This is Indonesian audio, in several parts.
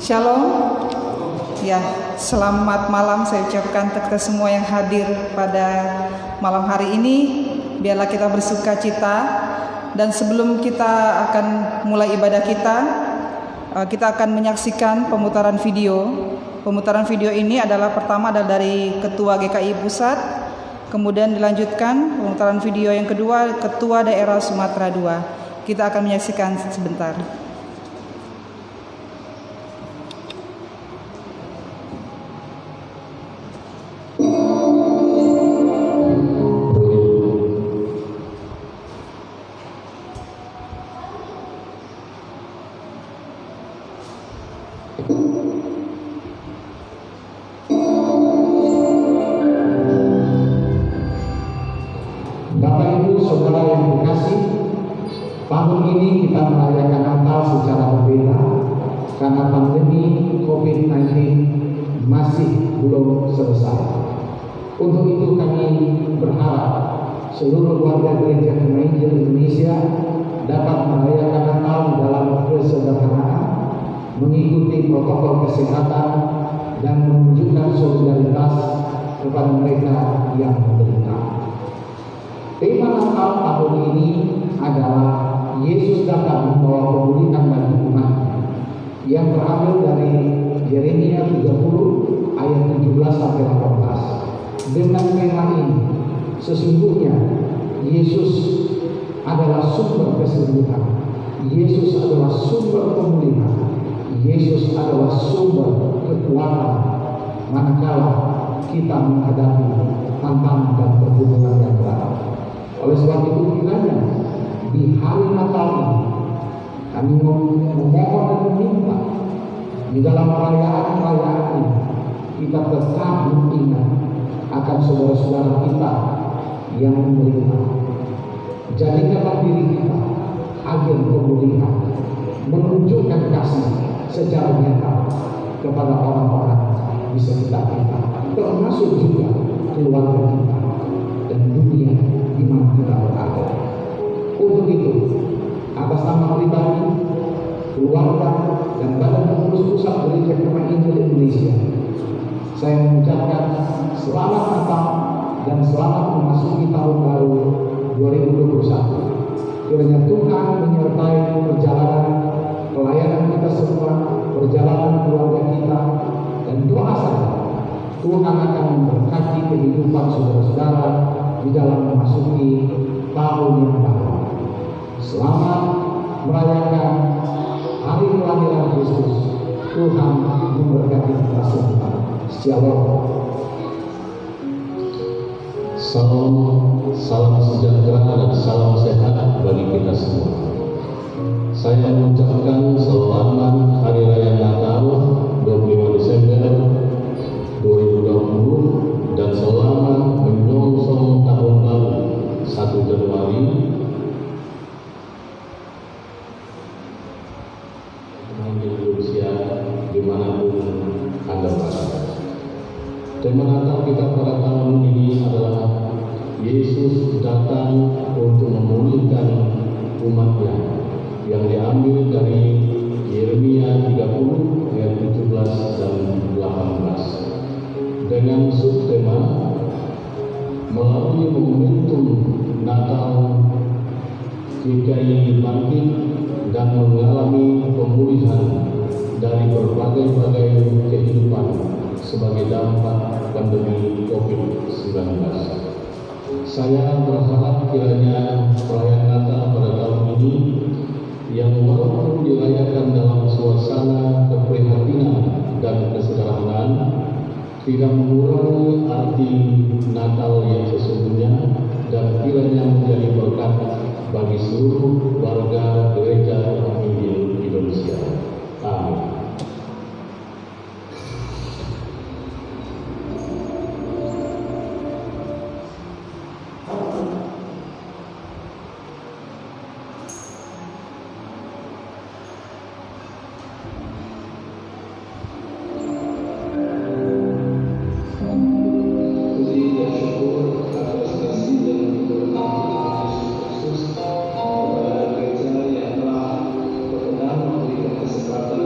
Shalom. Ya, selamat malam saya ucapkan kepada semua yang hadir pada malam hari ini. Biarlah kita bersuka cita. Dan sebelum kita akan mulai ibadah kita akan menyaksikan pemutaran video. Pemutaran video ini adalah pertama adalah dari Ketua GKI Pusat, kemudian dilanjutkan pemutaran video yang kedua Ketua Daerah Sumatera II. Kita akan menyaksikan sebentar. Bapak Ibu Saudara yang dikasih, tahun ini kita merayakan Natal secara berbeda karena pandemi COVID-19 masih belum selesai. Untuk itu kami berharap seluruh warga Gereja Gema Injil Indonesia dapat merayakan Natal dalam kesederhanaan, mengikuti protokol kesehatan dan menunjukkan solidaritas kepada mereka yang menderita. Tema Natal tahun ini adalah Yesus datang membawa pemulihan bagi umatnya, yang terambil dari Yeremia 30 ayat 17 sampai 18. Dengan tema ini, sesungguhnya Yesus adalah sumber kesembuhan, Yesus adalah sumber pemulihan, Yesus adalah sumber kekuatan manakala kita menghadapi tantangan dan pergumulan yang berat. Oleh sebab itu kiranya di hari Natal ini kami memohon dan meminta di dalam perayaan-perayaan ini kita tetap mengingat akan saudara-saudara kita yang menderita. Jadikanlah diri kita agen pemulihan, menunjukkan kasih secara nyata kepada orang-orang di sekitar kita, termasuk juga keluarga kita dan dunia di mana kita berada. Untuk itu, atas nama pribadi, keluarga, dan Badan Pengurus Pusat Gereja Gema Injil Indonesia, saya mengucapkan selamat Natal dan selamat memasuki tahun baru 2021. Kiranya Tuhan menyertai perjalanan pelayanan kita semua, perjalanan keluarga kita, dan doa saya Tuhan akan memberkati kehidupan saudara-saudara di dalam memasuki tahun yang baru. Selamat merayakan hari kelahiran Kristus. Tuhan memberkati kita semua. Shalom. Salam sejahtera dan salam sehat bagi kita semua. Saya mengucapkan selamat Hari Raya Natal 25 Desember 2020 dan selamat menyongsong tahun baru 1 Januari Indonesia dimanapun Anda berada. Tema Natal kita pada tahun ini adalah Yesus datang untuk memulihkan umatnya, yang diambil dari Yeremia 30 ayat 17 dan 18 dengan subtema melalui momentum Natal GKI bangkit dan mengalami pemulihan dari berbagai kehidupan sebagai dampak pandemi COVID-19. Saya berharap kiranya perayaan Natal pada tahun ini yang walaupun dirayakan dalam suasana keprihatinan dan kesederhanaan tidak mengurangi arti Natal yang sesungguhnya dan kiranya menjadi berkat bagi seluruh warga Gereja Injil Indonesia. Amin. Kepada gereja yang telah berkenan memberikan kesempatan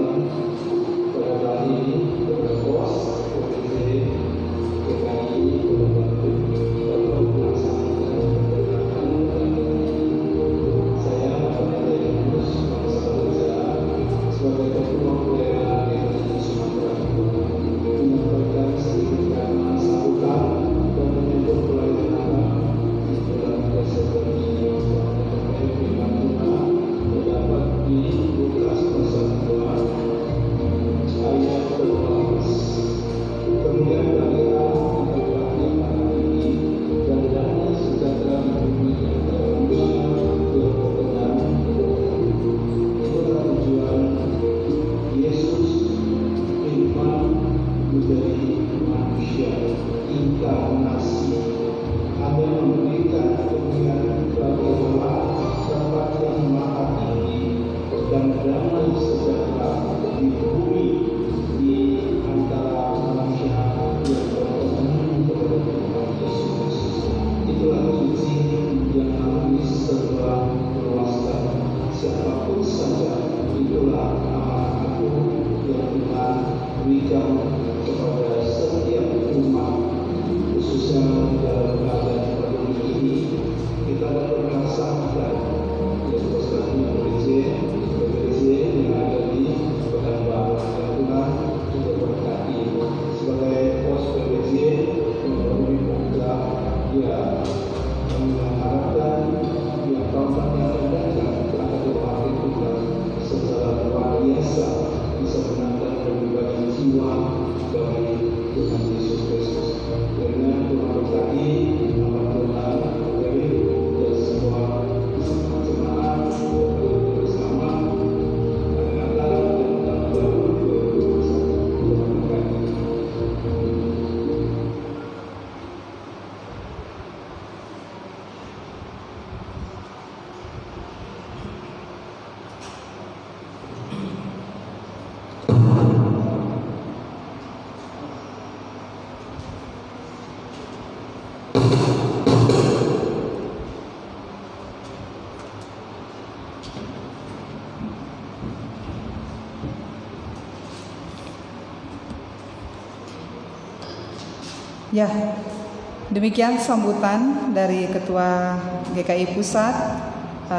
menjadi manusia inkarnasi, hanya memberikan kemuliaan bagi Allah Bapa yang Maha Tinggi dan damai sejahtera di bumi di antara manusia yang berkenan kepada Tuhan Yesus. Itulah kunci yang harus segera luaskan siapapun saja. Itulah amanat aku yang Tuhan berikan kepada setiap umat, khususnya dalam keadaan pandemi ini. Kita dapat melaksanakan tugas-tugasnya PBJ yang ada di Pekanbaru, dan Tuhan juga berkati sebagai pos PBJ melalui program ya. Kami mengharapkan yang tahun yang akan datang akan dipakai Tuhan secara luar biasa, bisa menangkan lebih banyak jiwa bagi Tuhan Yesus Kristus. Dengan Tuhan berkati nama Tuhan dari dan semua jemaat bersama Natal dan Tahun Baru 2021. Tuhan berkati. Ya, demikian sambutan dari Ketua GKI Pusat,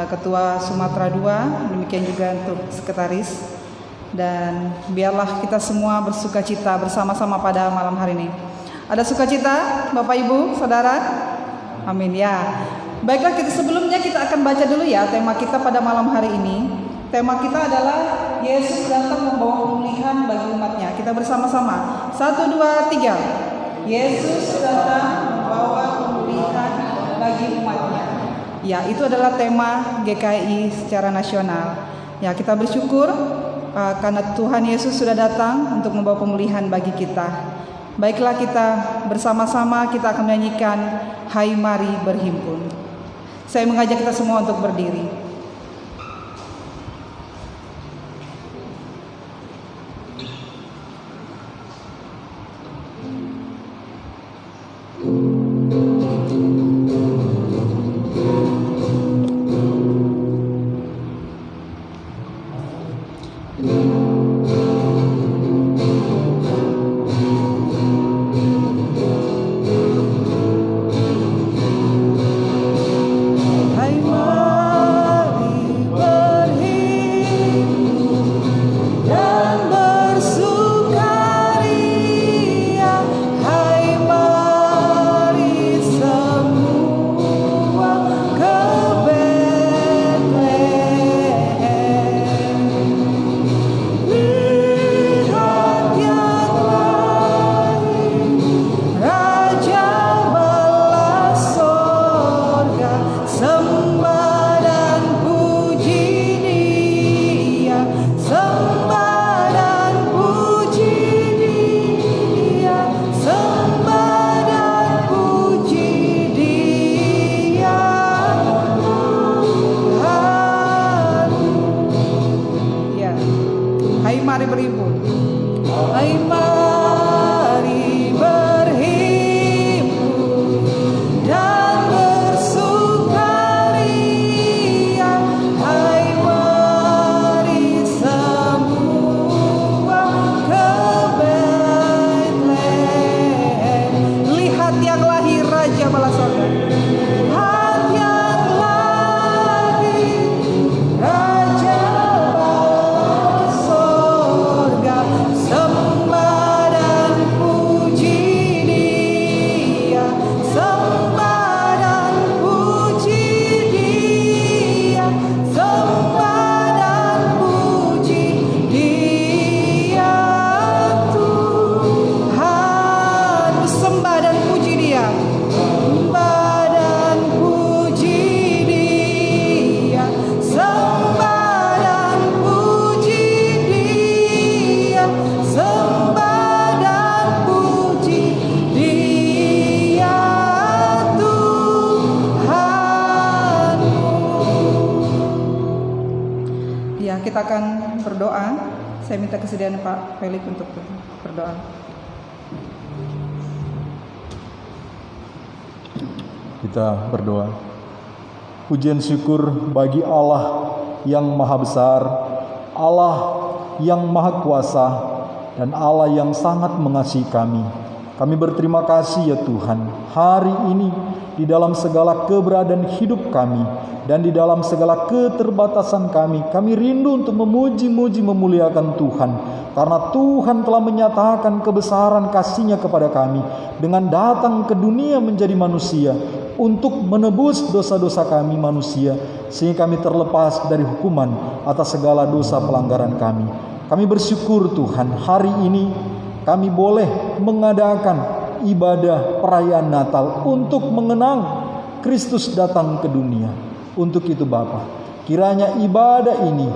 Ketua Sumatera II, demikian juga untuk Sekretaris. Dan biarlah kita semua bersukacita bersama-sama pada malam hari ini. Ada sukacita Bapak Ibu, Saudara? Amin ya. Baiklah, sebelumnya kita akan baca dulu ya tema kita pada malam hari ini. Tema kita adalah Yesus datang membawa pemulihan bagi umatnya. Kita bersama-sama. 1, 2, 3. Yesus datang membawa pemulihan bagi umatnya. Ya, itu adalah tema GKI secara nasional. Ya, kita bersyukur karena Tuhan Yesus sudah datang untuk membawa pemulihan bagi kita. Baiklah, kita bersama-sama kita akan menyanyikan Hai Mari Berhimpun. Saya mengajak kita semua untuk berdiri. Hai Saya minta kesediaan Pak Felix untuk berdoa. Kita berdoa. Pujian syukur bagi Allah yang maha besar, Allah yang maha kuasa, dan Allah yang sangat mengasihi kami. Kami berterima kasih ya Tuhan, hari ini di dalam segala keberadaan hidup kami dan di dalam segala keterbatasan kami rindu untuk memuji-muji memuliakan Tuhan. Karena Tuhan telah menyatakan kebesaran kasih-Nya kepada kami dengan datang ke dunia menjadi manusia untuk menebus dosa-dosa kami manusia, sehingga kami terlepas dari hukuman atas segala dosa pelanggaran kami. Kami bersyukur Tuhan, hari ini kami boleh mengadakan ibadah perayaan Natal untuk mengenang Kristus datang ke dunia. Untuk itu Bapa, kiranya ibadah ini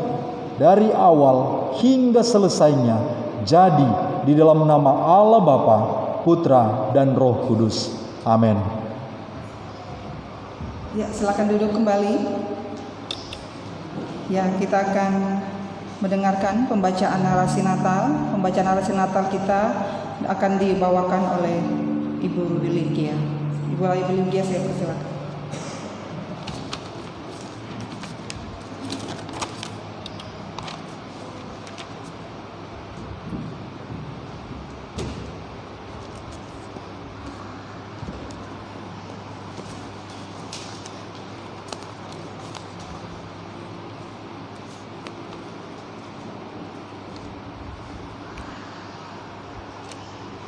dari awal hingga selesainya jadi di dalam nama Allah Bapa, Putra, dan Roh Kudus. Amin. Ya, silakan duduk kembali. Ya, kita akan mendengarkan pembacaan narasi Natal. Pembacaan narasi Natal kita akan dibawakan oleh Ibu Lydia. Ibu Lydia, saya persilakan.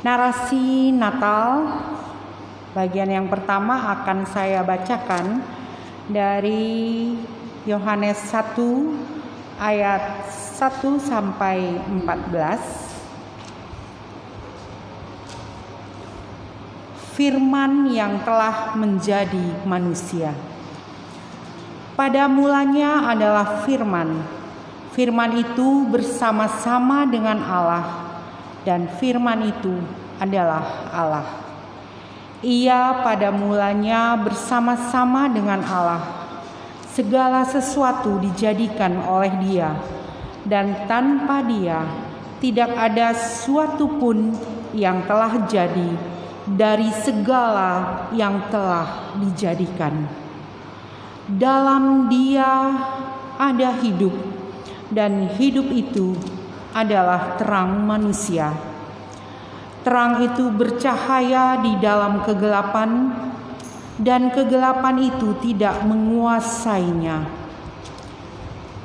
Narasi Natal bagian yang pertama akan saya bacakan dari Yohanes 1 ayat 1 sampai 14. Firman yang telah menjadi manusia. Pada mulanya adalah firman. Firman itu bersama-sama dengan Allah, dan firman itu adalah Allah. Ia pada mulanya bersama-sama dengan Allah. Segala sesuatu dijadikan oleh Dia, dan tanpa Dia tidak ada sesuatu pun yang telah jadi dari segala yang telah dijadikan. Dalam Dia ada hidup, dan hidup itu adalah terang manusia. Terang itu bercahaya di dalam kegelapan, dan kegelapan itu tidak menguasainya.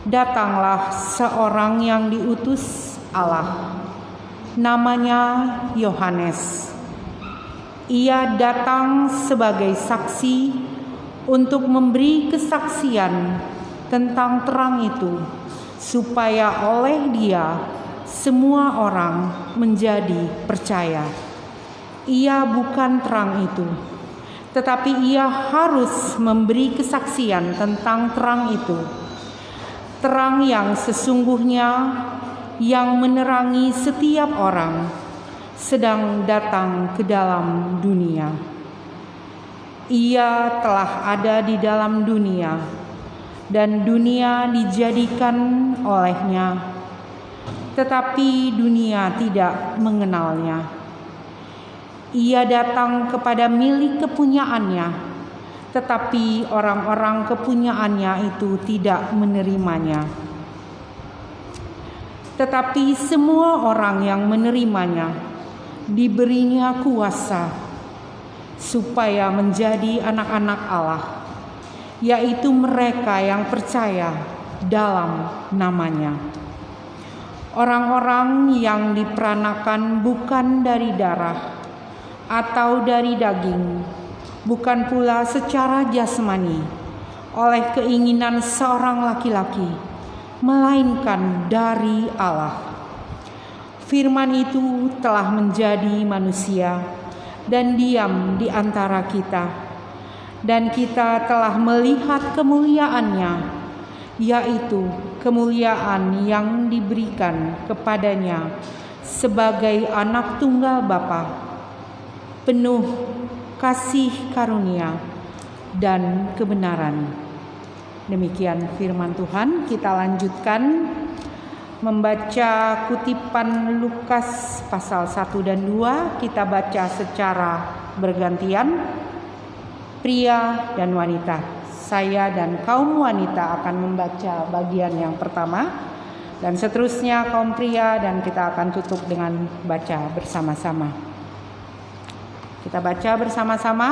Datanglah seorang yang diutus Allah, namanya Yohanes. Ia datang sebagai saksi untuk memberi kesaksian tentang terang itu, supaya oleh Dia semua orang menjadi percaya. Ia bukan terang itu, tetapi ia harus memberi kesaksian tentang terang itu. Terang yang sesungguhnya yang menerangi setiap orang sedang datang ke dalam dunia. Ia telah ada di dalam dunia, dan dunia dijadikan olehnya, tetapi dunia tidak mengenalnya. Ia datang kepada milik kepunyaannya, tetapi orang-orang kepunyaannya itu tidak menerimanya. Tetapi semua orang yang menerimanya diberinya kuasa supaya menjadi anak-anak Allah, yaitu mereka yang percaya dalam namanya. Orang-orang yang diperanakan bukan dari darah atau dari daging, bukan pula secara jasmani oleh keinginan seorang laki-laki, melainkan dari Allah. Firman itu telah menjadi manusia dan diam di antara kita, dan kita telah melihat kemuliaannya, yaitu kemuliaan yang diberikan kepadanya sebagai anak tunggal Bapa, penuh kasih karunia dan kebenaran. Demikian firman Tuhan. Kita lanjutkan membaca kutipan Lukas pasal 1 dan 2. Kita baca secara bergantian, pria dan wanita. Saya dan kaum wanita akan membaca bagian yang pertama, dan seterusnya kaum pria, dan kita akan tutup dengan baca bersama-sama. Kita baca bersama-sama.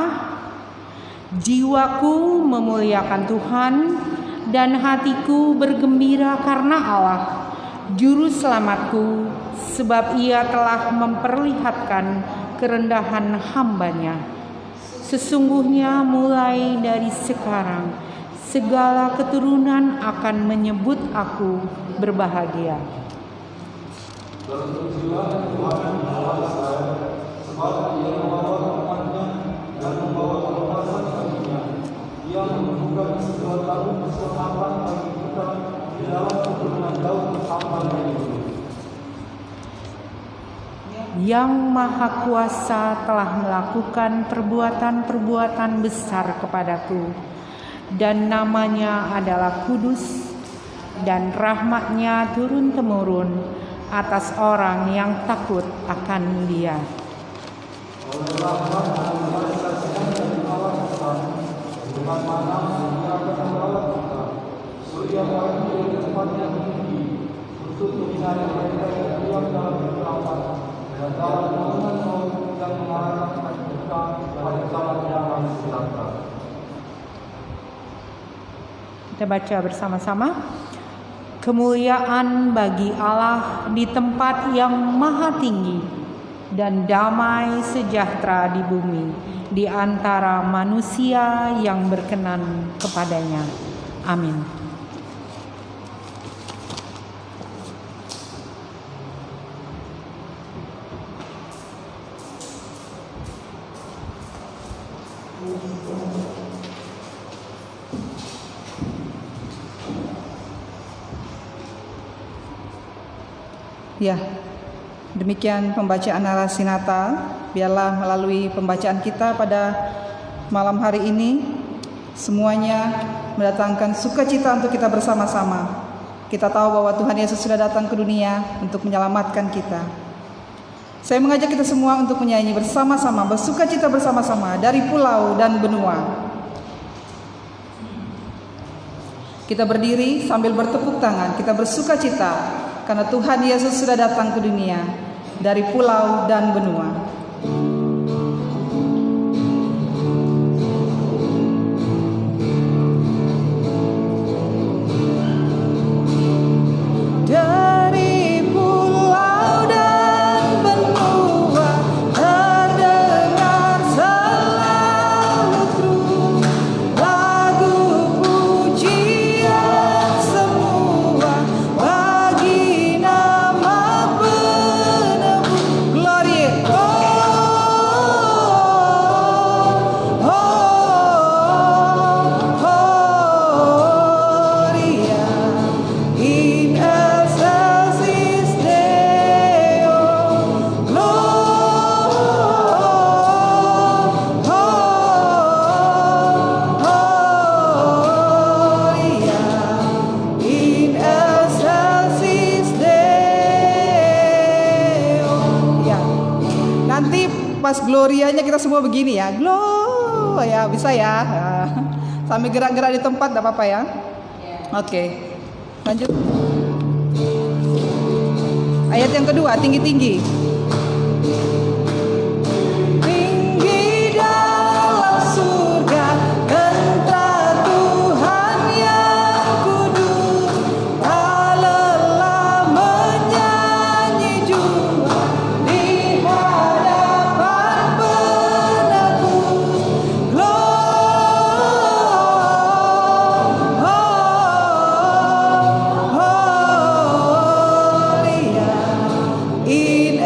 Jiwaku memuliakan Tuhan dan hatiku bergembira karena Allah, Juru Selamatku, sebab Ia telah memperlihatkan kerendahan hamba-Nya. Sesungguhnya mulai dari sekarang segala keturunan akan menyebut aku berbahagia. Yang Maha Kuasa telah melakukan perbuatan-perbuatan besar kepadaku, dan namanya adalah kudus, dan rahmat-Nya turun-temurun atas orang yang takut akan Dia. Kita baca bersama-sama. Kemuliaan bagi Allah di tempat yang maha tinggi, dan damai sejahtera di bumi di antara manusia yang berkenan kepadanya. Amin. Ya, demikian pembacaan narasi Natal. Biarlah melalui pembacaan kita pada malam hari ini semuanya mendatangkan sukacita untuk kita bersama-sama. Kita tahu bahwa Tuhan Yesus sudah datang ke dunia untuk menyelamatkan kita. Saya mengajak kita semua untuk menyanyi bersama-sama, bersukacita bersama-sama dari pulau dan benua. Kita berdiri sambil bertepuk tangan, kita bersukacita karena Tuhan Yesus sudah datang ke dunia dari pulau dan benua. Dari pulau dan benua terdengar selalu terus lagu pujian semua bagi nama penebus. Gloria, Gloria in excelsis Deo, Gloria in excelsis Deo. Ya, nanti pas glorianya kita semua begini ya, ya bisa ya. Sambil gerak-gerak di tempat, tidak apa-apa ya. Oke, lanjut. Ayat yang kedua, tinggi-tinggi. Tinggi dalam surga, tentara Tuhan yang kudus, tak lelah menyanyi jua di hadapan penebus. Gloria in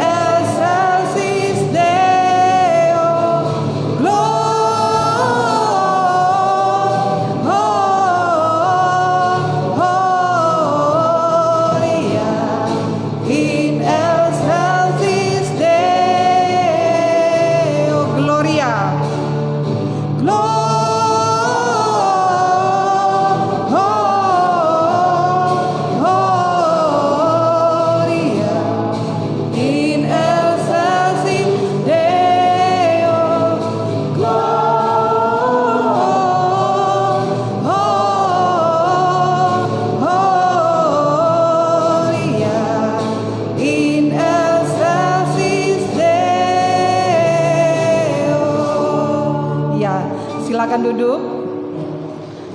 silakan duduk.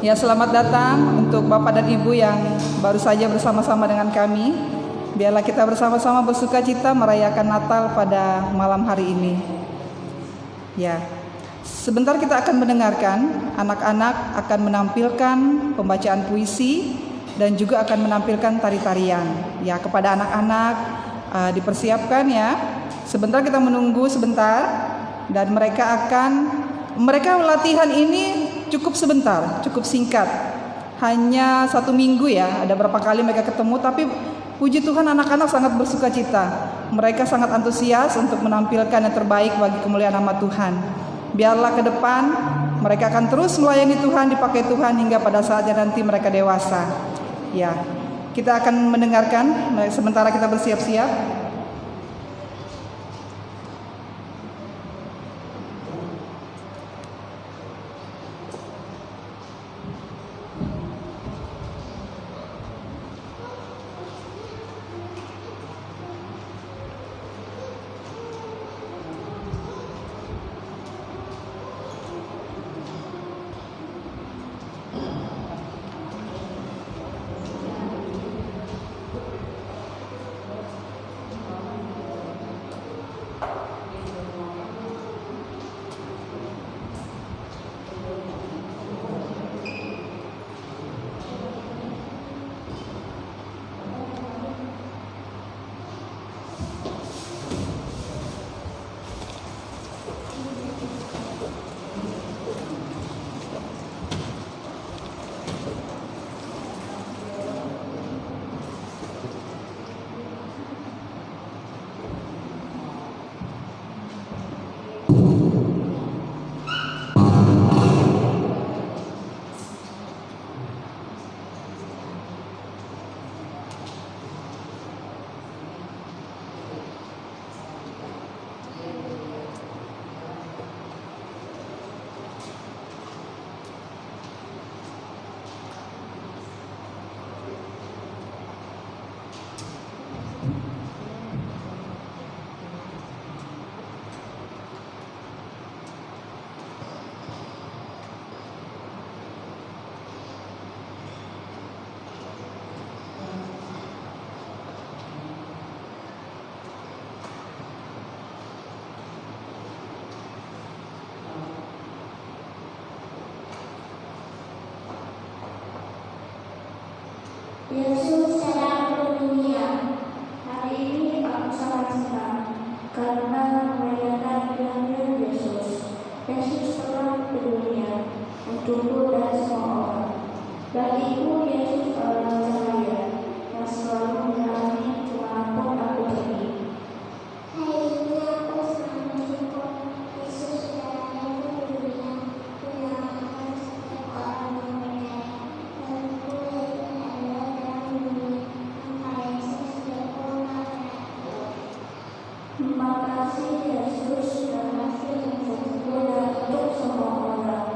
Ya, selamat datang untuk Bapak dan Ibu yang baru saja bersama-sama dengan kami. Biarlah kita bersama-sama bersuka cita merayakan Natal pada malam hari ini. Ya, sebentar kita akan mendengarkan, anak-anak akan menampilkan pembacaan puisi dan juga akan menampilkan tari-tarian. Ya, kepada anak-anak dipersiapkan ya. Sebentar kita menunggu sebentar dan mereka latihan ini cukup sebentar, cukup singkat. Hanya 1 minggu ya, ada berapa kali mereka ketemu, tapi puji Tuhan anak-anak sangat bersuka cita. Mereka sangat antusias untuk menampilkan yang terbaik bagi kemuliaan nama Tuhan. Biarlah ke depan mereka akan terus melayani Tuhan, dipakai Tuhan hingga pada saatnya nanti mereka dewasa. Ya, kita akan mendengarkan sementara kita bersiap-siap. Yesus datang ke dunia. Hari ini aku sangat senang karena merayakan kelahiran Yesus. Yesus datang ke dunia untukku dan semua orang. Bagiku Yesus adalah cahaya yang selalu menerangi kemanapun aku pergi. Hari ini aku sangat bersyukur Yesus datang ke dunia menyelamatkan setiap orang yang percaya. Terima kasih Yesus dan kasih yang sempurna untuk semua orang.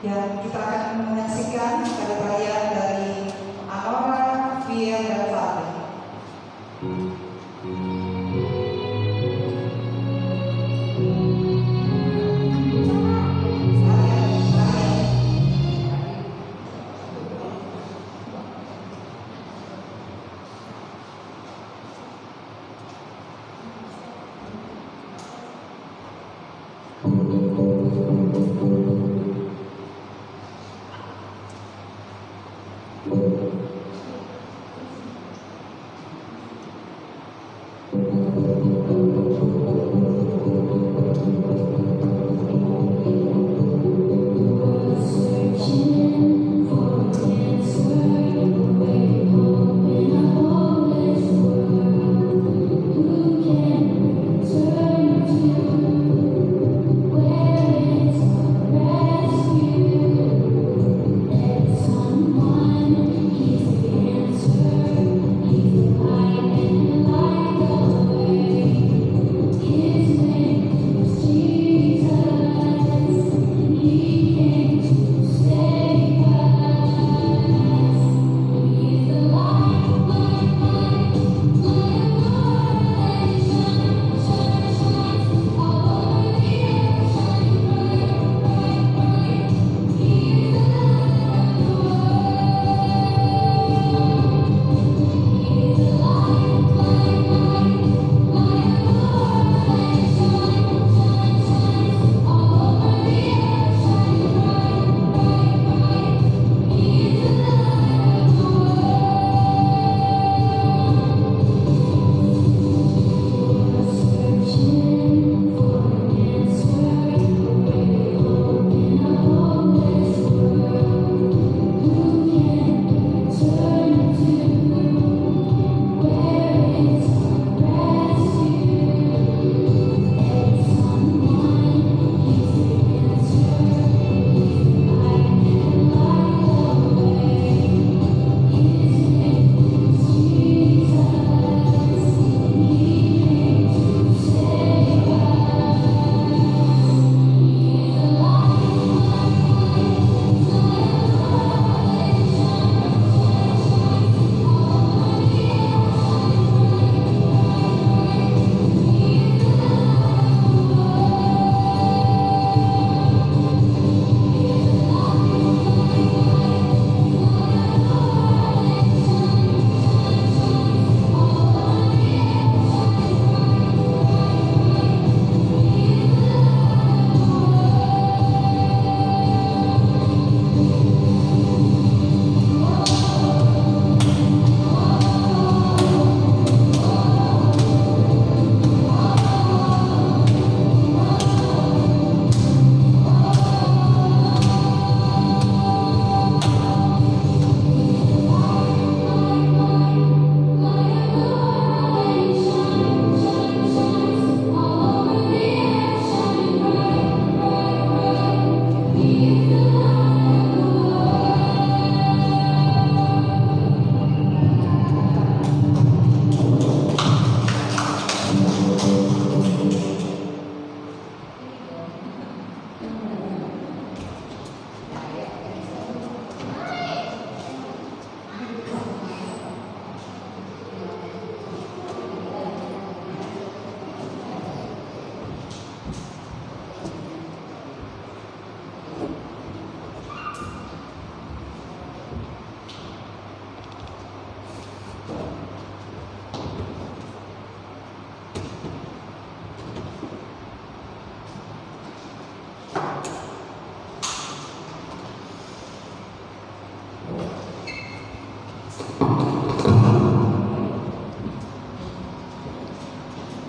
Ya, kita akan menyaksikan tarian dari Anora, Fian, dan Fahri.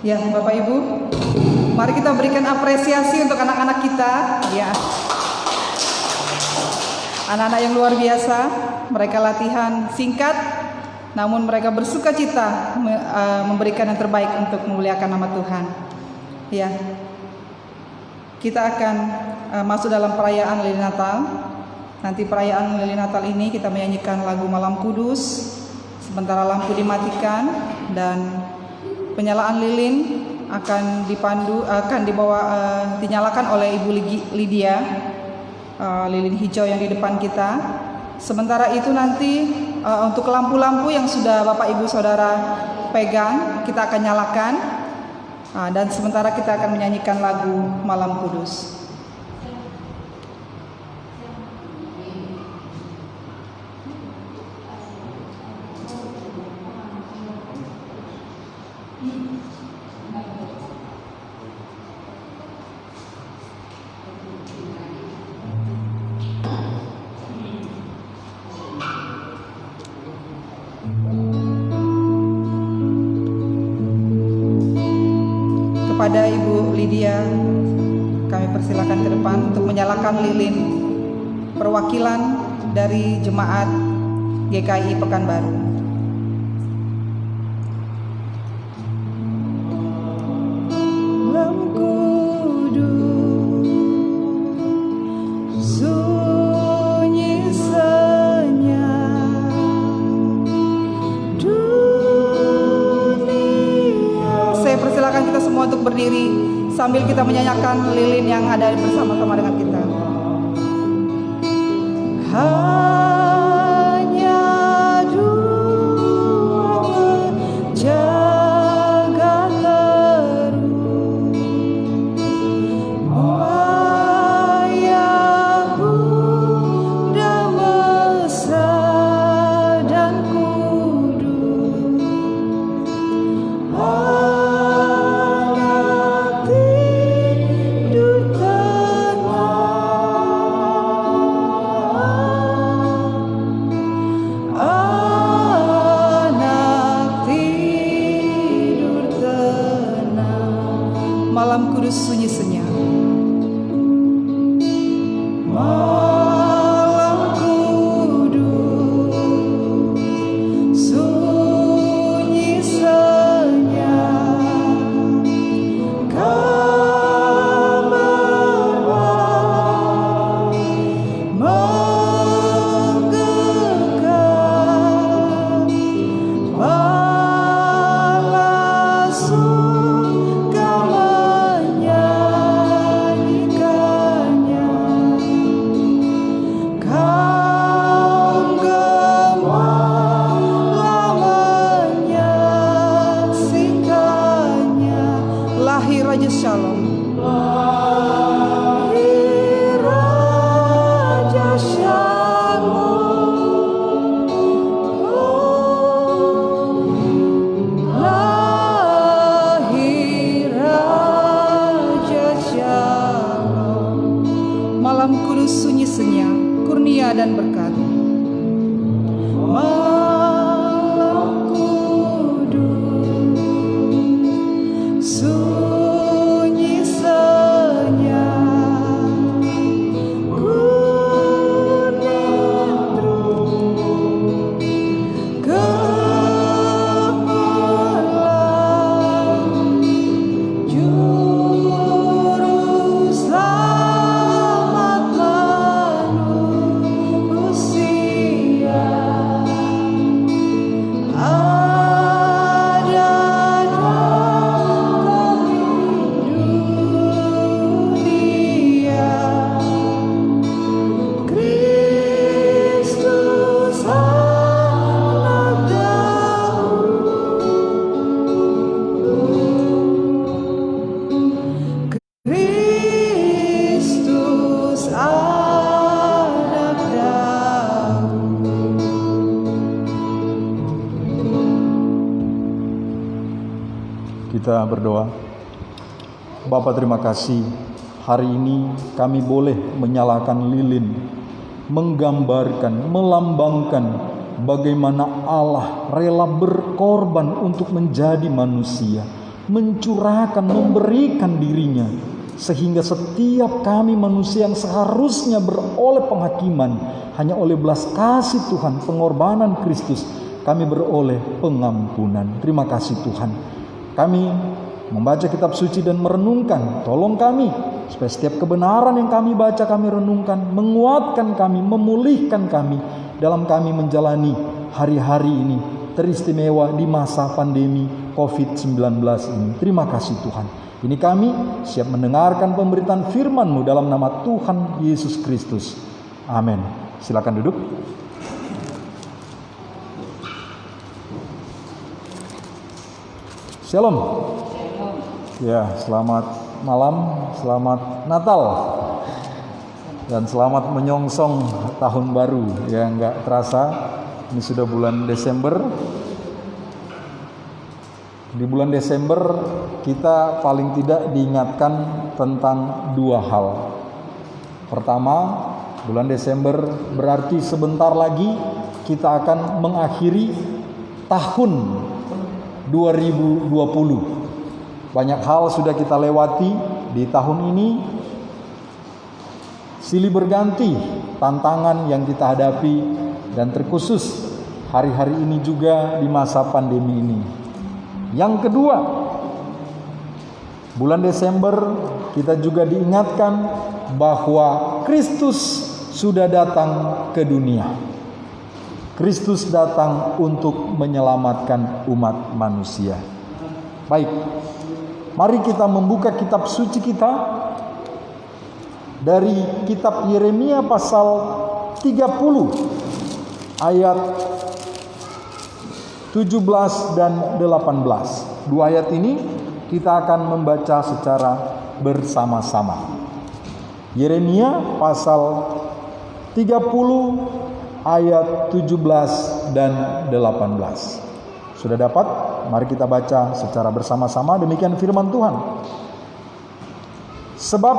Ya, Bapak Ibu, mari kita berikan apresiasi untuk anak-anak kita. Ya, anak-anak yang luar biasa. Mereka latihan singkat, namun mereka bersuka cita memberikan yang terbaik untuk memuliakan nama Tuhan. Ya, kita akan masuk dalam perayaan Lilin Natal. Nanti perayaan Lilin Natal ini kita menyanyikan lagu Malam Kudus, sementara lampu dimatikan, dan penyalaan lilin akan dinyalakan oleh Ibu Lydia, lilin hijau yang di depan kita. Sementara itu nanti untuk lampu-lampu yang sudah Bapak Ibu Saudara pegang, kita akan nyalakan, dan sementara kita akan menyanyikan lagu Malam Kudus. Kepada Ibu Lydia, kami persilakan ke depan untuk menyalakan lilin perwakilan dari Jemaat GKI Pekanbaru. Untuk berdiri sambil kita menyanyikan lilin yang ada bersama-sama dengan kita. Hanya dua menjaga terus wayang Bunda mesra dan kudus. Malam Kudus sunyi senyap. Malam Kudus sunyi senyap. Kabar menggegam malam surga menyanyikannya. Kaum gembala menyaksikannya. Lahir Raja Shalom. Lahir Raja Shalom. Lahir Raja Shalom. Malam Kudus sunyi senyap, kurnia dan berkat. Malam Kudus sunyi senyap, gemilang juru selamat manusia. Ada dalam dunia Kristus anak Daud. Kristus anak Daud. Kita berdoa. Bapa, terima kasih hari ini kami boleh menyalakan lilin, menggambarkan, melambangkan bagaimana Allah rela berkorban untuk menjadi manusia, mencurahkan, memberikan dirinya, sehingga setiap kami manusia yang seharusnya beroleh penghakiman hanya oleh belas kasih Tuhan, pengorbanan Kristus, kami beroleh pengampunan. Terima kasih Tuhan. Kami membaca kitab suci dan merenungkan, tolong kami supaya setiap kebenaran yang kami baca, kami renungkan, menguatkan kami, memulihkan kami dalam kami menjalani hari-hari ini teristimewa di masa pandemi COVID-19 ini. Terima kasih Tuhan. Ini kami siap mendengarkan pemberitaan firman-Mu dalam nama Tuhan Yesus Kristus. Amin. Silakan duduk. Shalom. Ya, selamat malam, selamat Natal, dan selamat menyongsong tahun baru. Ya, nggak terasa ini sudah bulan Desember. Di bulan Desember kita paling tidak diingatkan tentang dua hal. Pertama, bulan Desember berarti sebentar lagi kita akan mengakhiri tahun 2020. Banyak hal sudah kita lewati di tahun ini. Silih berganti tantangan yang kita hadapi, dan terkhusus hari-hari ini juga di masa pandemi ini. Yang kedua, bulan Desember kita juga diingatkan bahwa Kristus sudah datang ke dunia. Kristus datang untuk menyelamatkan umat manusia. Baik, mari kita membuka kitab suci kita dari kitab Yeremia pasal 30 ayat 17 dan 18. Dua ayat ini kita akan membaca secara bersama-sama. Yeremia pasal 30 ayat 17 dan 18. Sudah dapat? Mari kita baca secara bersama-sama. Demikian firman Tuhan. Sebab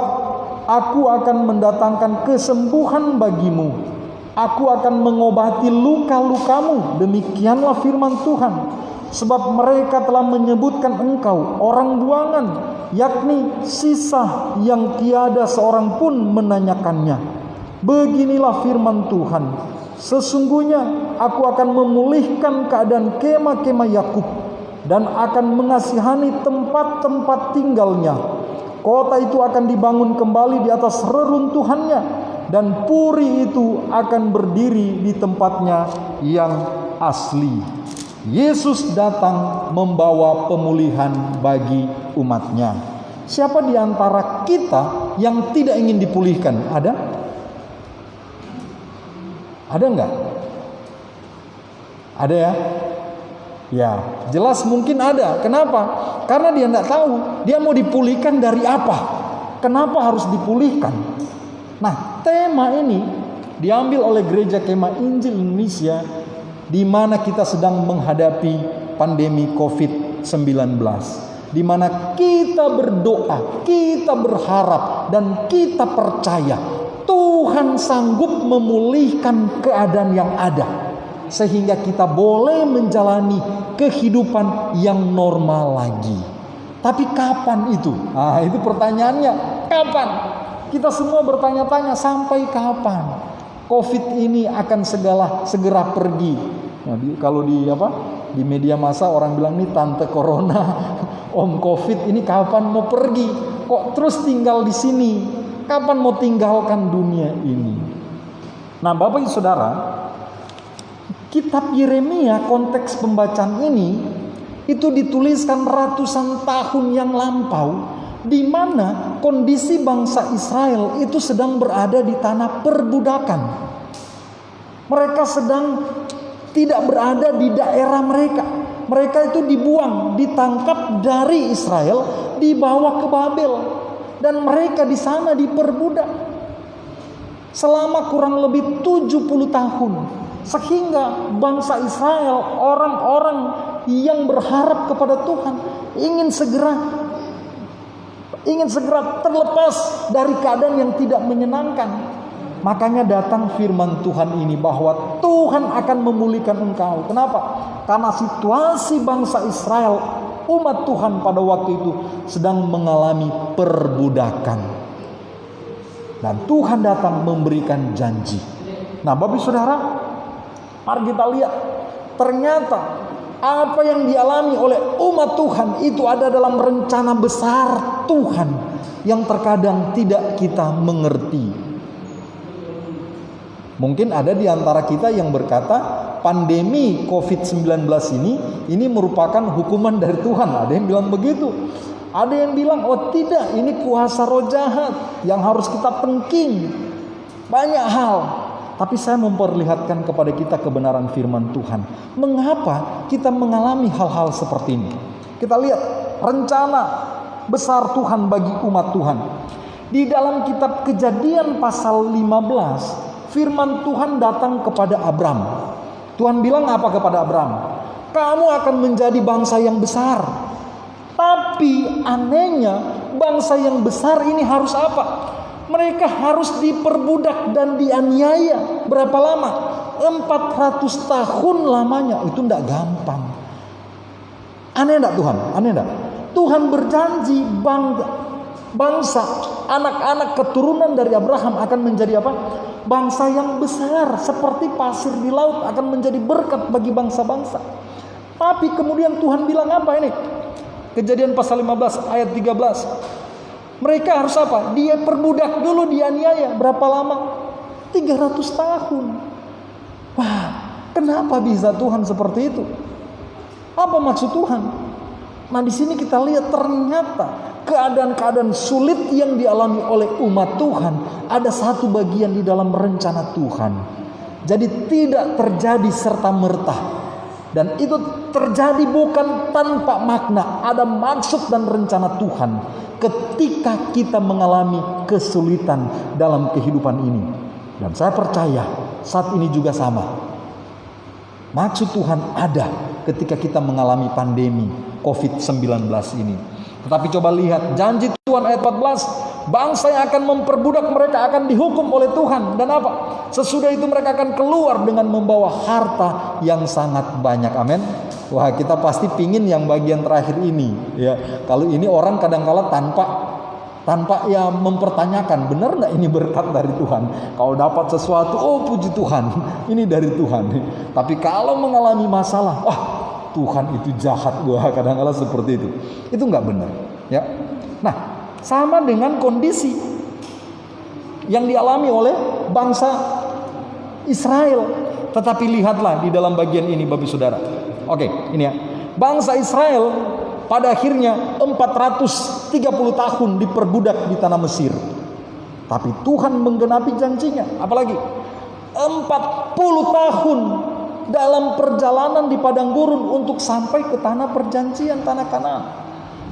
aku akan mendatangkan kesembuhan bagimu. Aku akan mengobati luka-lukamu. Demikianlah firman Tuhan. Sebab mereka telah menyebutkan engkau orang buangan, yakni sisa yang tiada seorang pun menanyakannya. Beginilah firman Tuhan. Sesungguhnya aku akan memulihkan keadaan kemah-kemah Yakub dan akan mengasihani tempat-tempat tinggalnya. Kota itu akan dibangun kembali di atas reruntuhannya, dan puri itu akan berdiri di tempatnya yang asli. Yesus datang membawa pemulihan bagi umatnya. Siapa di antara kita yang tidak ingin dipulihkan? Ada? Ada enggak? Ada ya? Ya, jelas mungkin ada. Kenapa? Karena dia enggak tahu dia mau dipulihkan dari apa. Kenapa harus dipulihkan? Nah, tema ini diambil oleh Gereja Kemah Injil Indonesia, di mana kita sedang menghadapi pandemi COVID-19, di mana kita berdoa, kita berharap, dan kita percaya Tuhan sanggup memulihkan keadaan yang ada, sehingga kita boleh menjalani kehidupan yang normal lagi. Tapi kapan itu? Nah, itu pertanyaannya. Kapan? Kita semua bertanya-tanya, sampai kapan COVID ini akan segera pergi. Nah, kalau di media massa orang bilang nih tante corona, om COVID ini kapan mau pergi? Kok terus tinggal di sini? Kapan mau tinggalkan dunia ini? Nah, Bapak Ibu Saudara, kitab Yeremia, konteks pembacaan ini itu dituliskan ratusan tahun yang lampau, di mana kondisi bangsa Israel itu sedang berada di tanah perbudakan. Mereka sedang tidak berada di daerah mereka. Mereka itu dibuang, ditangkap dari Israel, dibawa ke Babel, dan mereka di sana diperbudak selama kurang lebih 70 tahun. Sehingga bangsa Israel, orang-orang yang berharap kepada Tuhan, ingin segera terlepas dari keadaan yang tidak menyenangkan. Makanya datang firman Tuhan ini bahwa Tuhan akan memulihkan engkau. Kenapa? Karena situasi bangsa Israel umat Tuhan pada waktu itu sedang mengalami perbudakan. Dan Tuhan datang memberikan janji. Nah, Bapak Saudara, mari kita lihat, ternyata apa yang dialami oleh umat Tuhan itu ada dalam rencana besar Tuhan yang terkadang tidak kita mengerti. Mungkin ada di antara kita yang berkata pandemi COVID-19 ini merupakan hukuman dari Tuhan. Ada yang bilang begitu. Ada yang bilang, oh tidak, ini kuasa roh jahat yang harus kita tengking. Banyak hal. Tapi saya memperlihatkan kepada kita kebenaran firman Tuhan. Mengapa kita mengalami hal-hal seperti ini? Kita lihat rencana besar Tuhan bagi umat Tuhan. Di dalam kitab Kejadian pasal 15, firman Tuhan datang kepada Abram. Tuhan bilang apa kepada Abram? Kamu akan menjadi bangsa yang besar. Tapi anehnya bangsa yang besar ini harus apa? Mereka harus diperbudak dan dianiaya. Berapa lama? 400 tahun lamanya. Itu tidak gampang. Aneh enggak Tuhan? Aneh enggak? Tuhan berjanji bangsa, anak-anak keturunan dari Abraham akan menjadi apa? Bangsa yang besar, seperti pasir di laut, akan menjadi berkat bagi bangsa-bangsa. Tapi kemudian Tuhan bilang apa ini? Kejadian pasal 15 ayat 13. Mereka harus apa? Dia perbudak dulu, dianiaya. Berapa lama? 300 tahun. Wah, kenapa bisa Tuhan seperti itu? Apa maksud Tuhan? Nah, di sini kita lihat ternyata keadaan-keadaan sulit yang dialami oleh umat Tuhan ada satu bagian di dalam rencana Tuhan. Jadi tidak terjadi serta-merta. Dan itu terjadi bukan tanpa makna. Ada maksud dan rencana Tuhan ketika kita mengalami kesulitan dalam kehidupan ini. Dan saya percaya saat ini juga sama. Maksud Tuhan ada ketika kita mengalami pandemi COVID-19 ini. Tetapi coba lihat janji Tuhan ayat 14. Bangsa yang akan memperbudak mereka akan dihukum oleh Tuhan. Dan apa? Sesudah itu mereka akan keluar dengan membawa harta yang sangat banyak. Amin. Wah, kita pasti pingin yang bagian terakhir ini. Ya, kalau ini orang kadang-kala tanpa ya mempertanyakan, benar enggak ini berkat dari Tuhan? Kalau dapat sesuatu, oh puji Tuhan, ini dari Tuhan. Tapi kalau mengalami masalah, wah Tuhan itu jahat. Wah, kadang-kala seperti itu. Itu enggak benar. Ya. Nah, sama dengan kondisi yang dialami oleh bangsa Israel. Tetapi lihatlah di dalam bagian ini Bapak Saudara. Oke, ini ya. Bangsa Israel pada akhirnya 430 tahun diperbudak di tanah Mesir. Tapi Tuhan menggenapi janjinya. Apalagi 40 tahun dalam perjalanan di padang gurun untuk sampai ke tanah perjanjian, tanah Kanaan.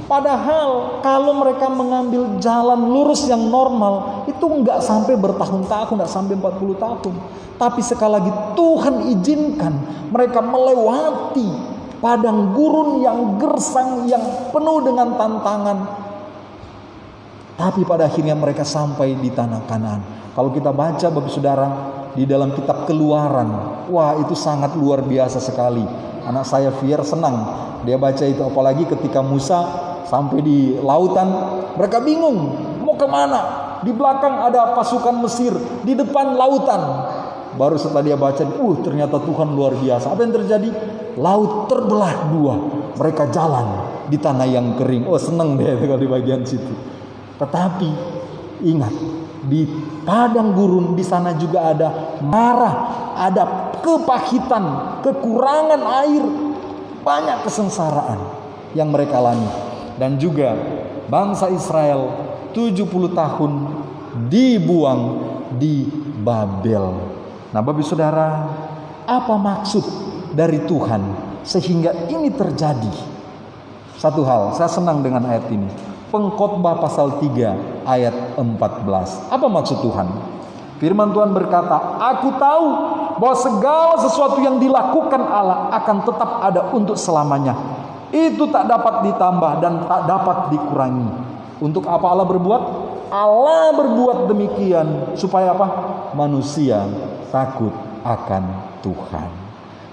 Padahal kalau mereka mengambil jalan lurus yang normal itu enggak sampai bertahun-tahun, enggak sampai 40 tahun. Tapi sekali lagi Tuhan izinkan mereka melewati padang gurun yang gersang, yang penuh dengan tantangan. Tapi pada akhirnya mereka sampai di tanah Kanaan. Kalau kita baca Bapak Saudara di dalam kitab Keluaran, wah itu sangat luar biasa sekali. Anak saya Fier senang dia baca itu, apalagi ketika Musa sampai di lautan, mereka bingung mau kemana. Di belakang ada pasukan Mesir, di depan lautan. Baru setelah dia baca, ternyata Tuhan luar biasa. Apa yang terjadi? Laut terbelah dua. Mereka jalan di tanah yang kering. Oh, senang deh kalau di bagian situ. Tetapi ingat, di padang gurun di sana juga ada marah, ada kepahitan, kekurangan air, banyak kesengsaraan yang mereka alami. Dan juga bangsa Israel 70 tahun dibuang di Babel. Nah, Bapak Saudara, apa maksud dari Tuhan sehingga ini terjadi? Satu hal, saya senang dengan ayat ini. Pengkhotbah pasal 3 ayat 14. Apa maksud Tuhan? Firman Tuhan berkata, aku tahu bahwa segala sesuatu yang dilakukan Allah akan tetap ada untuk selamanya. Itu tak dapat ditambah dan tak dapat dikurangi. Untuk apa Allah berbuat? Allah berbuat demikian supaya apa? Manusia takut akan Tuhan.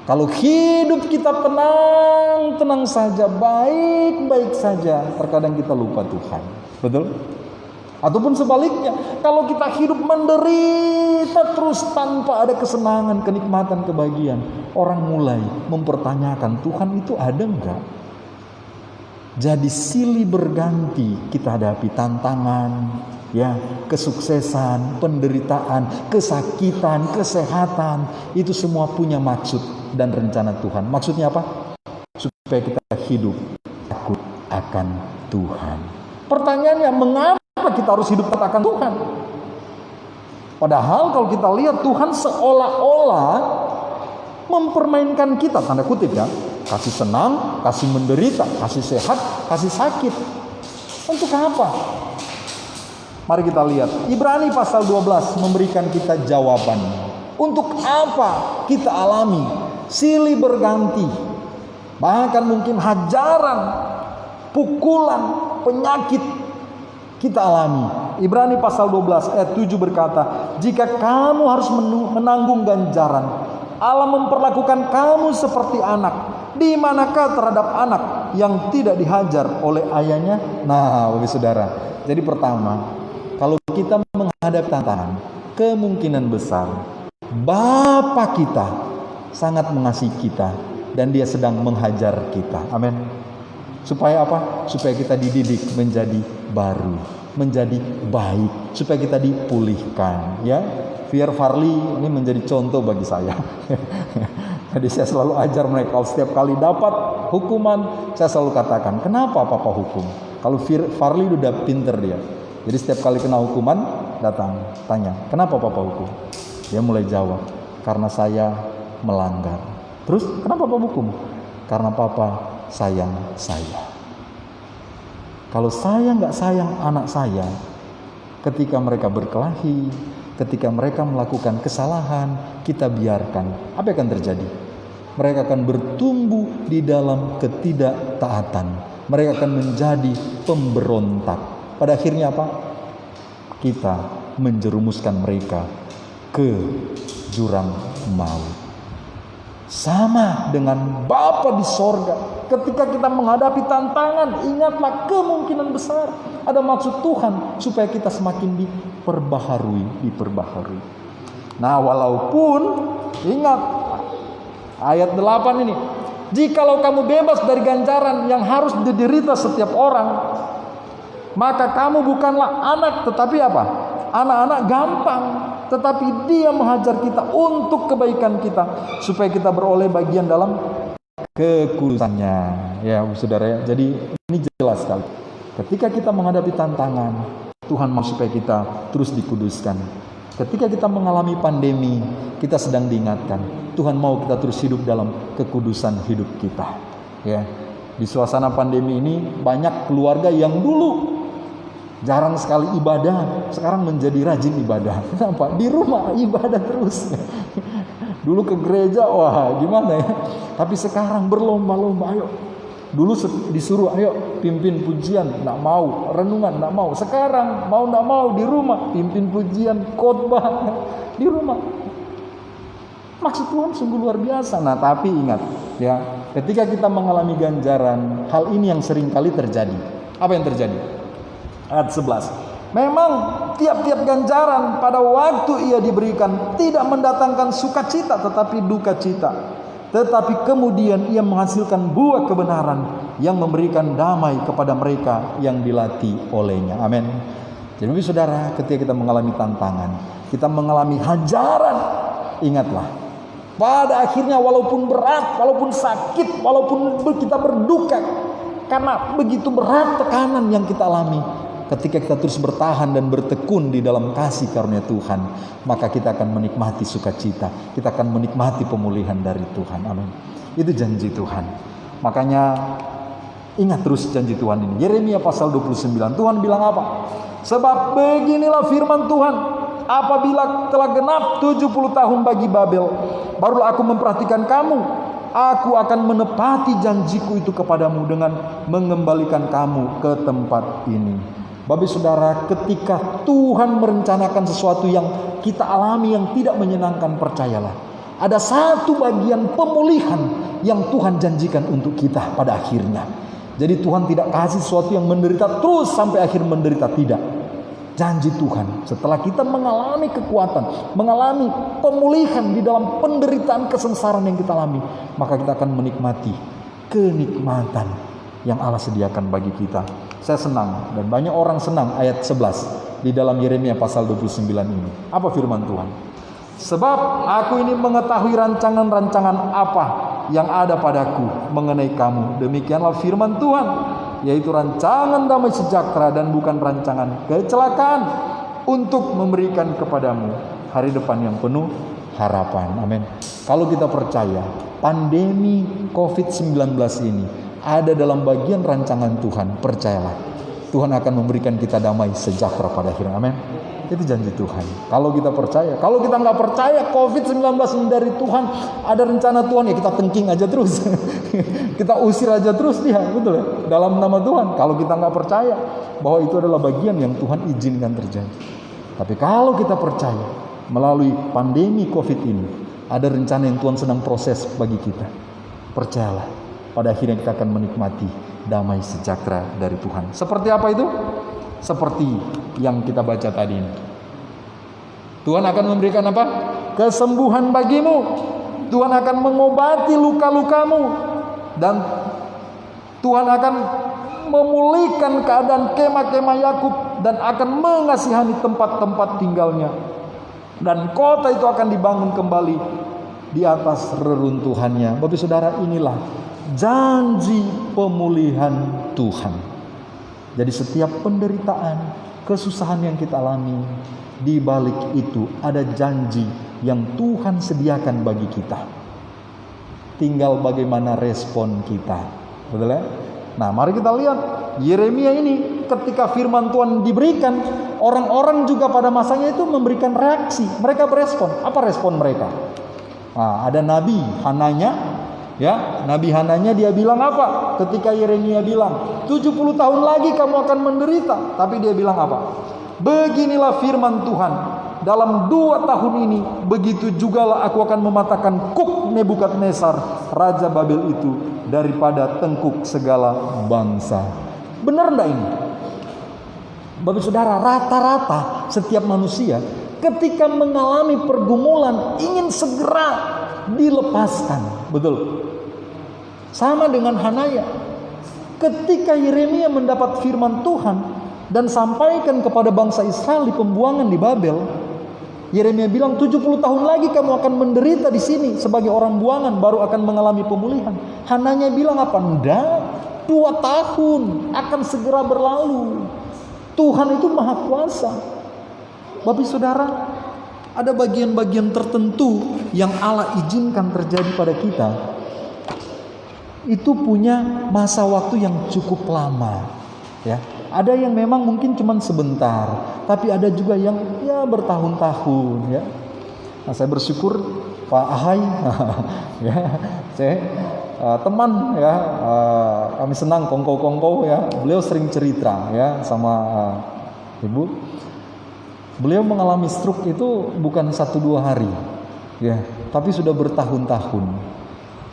Kalau hidup kita tenang saja, baik-baik saja, terkadang kita lupa Tuhan. Betul? Ataupun sebaliknya, kalau kita hidup menderita terus tanpa ada kesenangan, kenikmatan, kebahagiaan, orang mulai mempertanyakan, Tuhan itu ada enggak? Jadi silih berganti kita hadapi tantangan, ya, kesuksesan, penderitaan, kesakitan, kesehatan, itu semua punya maksud dan rencana Tuhan. Maksudnya apa? Supaya kita hidup takut akan Tuhan. Pertanyaannya, mengapa kita harus hidup takut akan Tuhan? Padahal kalau kita lihat, Tuhan seolah-olah mempermainkan kita, tanda kutip ya, kasih senang, kasih menderita, kasih sehat, kasih sakit. Untuk apa? Mari kita lihat, Ibrani pasal 12 memberikan kita jawaban. Untuk apa kita alami silih berganti, bahkan mungkin hajaran, pukulan, penyakit kita alami. Ibrani pasal 12 ayat 7 berkata, jika kamu harus menanggung ganjaran, Allah memperlakukan kamu seperti anak. Di manakah terhadap anak yang tidak dihajar oleh ayahnya? Nah, bagi saudara, jadi pertama, kalau kita menghadapi tantangan, kemungkinan besar Bapa kita sangat mengasihi kita dan Dia sedang menghajar kita. Amin. Supaya apa? Supaya kita dididik menjadi baru, menjadi baik, supaya kita dipulihkan, ya. Fier Farley ini menjadi contoh bagi saya. Jadi saya selalu ajar mereka, kalau setiap kali dapat hukuman, saya selalu katakan, kenapa Papa hukum? Kalau Farley udah pinter dia. Jadi setiap kali kena hukuman, datang, tanya, kenapa Papa hukum? Dia mulai jawab, karena saya melanggar. Terus, kenapa Papa hukum? Karena Papa sayang saya. Kalau saya nggak sayang anak saya, ketika mereka berkelahi, ketika mereka melakukan kesalahan, kita biarkan, apa yang akan terjadi? Mereka akan bertumbuh di dalam ketidaktaatan. Mereka akan menjadi pemberontak. Pada akhirnya apa? Kita menjerumuskan mereka ke jurang maut. Sama dengan Bapa di sorga. Ketika kita menghadapi tantangan, ingatlah kemungkinan besar ada maksud Tuhan supaya kita semakin diperbaharui. Nah, walaupun ingat ayat 8 ini, jikalau kamu bebas dari ganjaran yang harus diderita setiap orang, maka kamu bukanlah anak, tetapi apa? Anak-anak gampang. Tetapi Dia menghajar kita untuk kebaikan kita, supaya kita beroleh bagian dalam kekudusannya. Ya, saudara ya. Jadi ini jelas sekali. Ketika kita menghadapi tantangan, Tuhan mau supaya kita terus dikuduskan. Ketika kita mengalami pandemi, kita sedang diingatkan, Tuhan mau kita terus hidup dalam kekudusan hidup kita. Ya, di suasana pandemi ini banyak keluarga yang dulu jarang sekali ibadah, sekarang menjadi rajin ibadah. Kenapa? Di rumah ibadah terus. Dulu ke gereja, wah gimana ya. Tapi sekarang berlomba-lomba, ayo. Dulu disuruh, ayo pimpin pujian, nggak mau. Renungan, nggak mau. Sekarang mau nggak mau di rumah, pimpin pujian, khotbah di rumah. Maksud Tuhan sungguh luar biasa. Nah, tapi ingat ya, ketika kita mengalami ganjaran, hal ini yang sering kali terjadi. Apa yang terjadi? Ayat 11. Memang tiap-tiap ganjaran pada waktu ia diberikan tidak mendatangkan sukacita tetapi duka cita. Tetapi kemudian ia menghasilkan buah kebenaran yang memberikan damai kepada mereka yang dilatih olehnya. Amin. Jadi saudara, ketika kita mengalami tantangan, kita mengalami hajaran, ingatlah, pada akhirnya walaupun berat, walaupun sakit, walaupun kita berduka, karena begitu berat tekanan yang kita alami, ketika kita terus bertahan dan bertekun di dalam kasih karunia Tuhan, maka kita akan menikmati sukacita. Kita akan menikmati pemulihan dari Tuhan. Amin. Itu janji Tuhan. Makanya ingat terus janji Tuhan ini. Yeremia pasal 29. Tuhan bilang apa? Sebab beginilah firman Tuhan. Apabila telah genap 70 tahun bagi Babel, barulah aku memperhatikan kamu. Aku akan menepati janjiku itu kepadamu dengan mengembalikan kamu ke tempat ini. Bapak saudara, ketika Tuhan merencanakan sesuatu yang kita alami yang tidak menyenangkan, percayalah, Ada satu bagian pemulihan yang Tuhan janjikan untuk kita pada akhirnya. Jadi Tuhan tidak kasih sesuatu yang menderita terus sampai akhir menderita, tidak. Janji Tuhan, setelah kita mengalami kekuatan, mengalami pemulihan di dalam penderitaan kesengsaraan yang kita alami, maka kita akan menikmati kenikmatan yang Allah sediakan bagi kita. Saya senang dan banyak orang senang ayat 11 di dalam Yeremia pasal 29 ini. Apa firman Tuhan? Sebab aku ini mengetahui rancangan-rancangan apa yang ada padaku mengenai kamu. Demikianlah firman Tuhan, yaitu rancangan damai sejahtera dan bukan rancangan kecelakaan, untuk memberikan kepadamu hari depan yang penuh harapan. Amin. Kalau kita percaya pandemi COVID-19 ini ada dalam bagian rancangan Tuhan, percayalah Tuhan akan memberikan kita damai sejahtera pada akhirnya. Amin. Itu janji Tuhan. Kalau kita percaya, kalau kita nggak percaya COVID-19 ini dari Tuhan, ada rencana Tuhan, ya kita tengking aja terus. Kita usir aja terus dia, betul ya? Dalam nama Tuhan. Kalau kita nggak percaya bahwa itu adalah bagian yang Tuhan izinkan terjadi. Tapi kalau kita percaya melalui pandemi COVID ini, ada rencana yang Tuhan sedang proses bagi kita. Percayalah, pada akhirnya kita akan menikmati damai sejahtera dari Tuhan. Seperti apa itu? Seperti yang kita baca tadi ini. Tuhan akan memberikan apa? Kesembuhan bagimu. Tuhan akan mengobati luka-lukamu. Dan Tuhan akan memulihkan keadaan kemah-kemah Yakub dan akan mengasihani tempat-tempat tinggalnya. Dan kota itu akan dibangun kembali di atas reruntuhannya. Bapak Saudara, inilah janji pemulihan Tuhan. Jadi setiap penderitaan, kesusahan yang kita alami, di balik itu ada janji yang Tuhan sediakan bagi kita. Tinggal bagaimana respon kita. Betul ya? Nah, mari kita lihat Yeremia ini ketika firman Tuhan diberikan, orang-orang juga pada masanya itu memberikan reaksi. Mereka berespon. Apa respon mereka? Nah, ada Nabi Hananya. Ya, Nabi Hananya dia bilang apa? Ketika Yeremia bilang 70 tahun lagi kamu akan menderita. Tapi dia bilang apa? Beginilah firman Tuhan, dalam 2 tahun ini begitu jugalah aku akan mematahkan kuk Nebukadnezar Raja Babel itu daripada tengkuk segala bangsa. Benar enggak ini? Bapak Saudara, rata-rata setiap manusia ketika mengalami pergumulan ingin segera dilepaskan. Betul. Sama dengan Hanaya. Ketika Yeremia mendapat firman Tuhan dan sampaikan kepada bangsa Israel di pembuangan di Babel, Yeremia bilang 70 tahun lagi kamu akan menderita di sini sebagai orang buangan, baru akan mengalami pemulihan. Hananya bilang apa? Enggak, 2 tahun akan segera berlalu. Tuhan itu maha kuasa. Bapak Saudara, ada bagian-bagian tertentu yang Allah izinkan terjadi pada kita. Itu punya masa waktu yang cukup lama, ya. Ada yang memang mungkin cuma sebentar, tapi ada juga yang ya bertahun-tahun, ya. Nah, saya bersyukur Pak Ahai, ya, saya teman, ya, kami senang kongko-kongko, ya. Beliau sering cerita, ya, sama Ibu. Beliau mengalami stroke itu bukan 1-2 hari, ya, tapi sudah bertahun-tahun.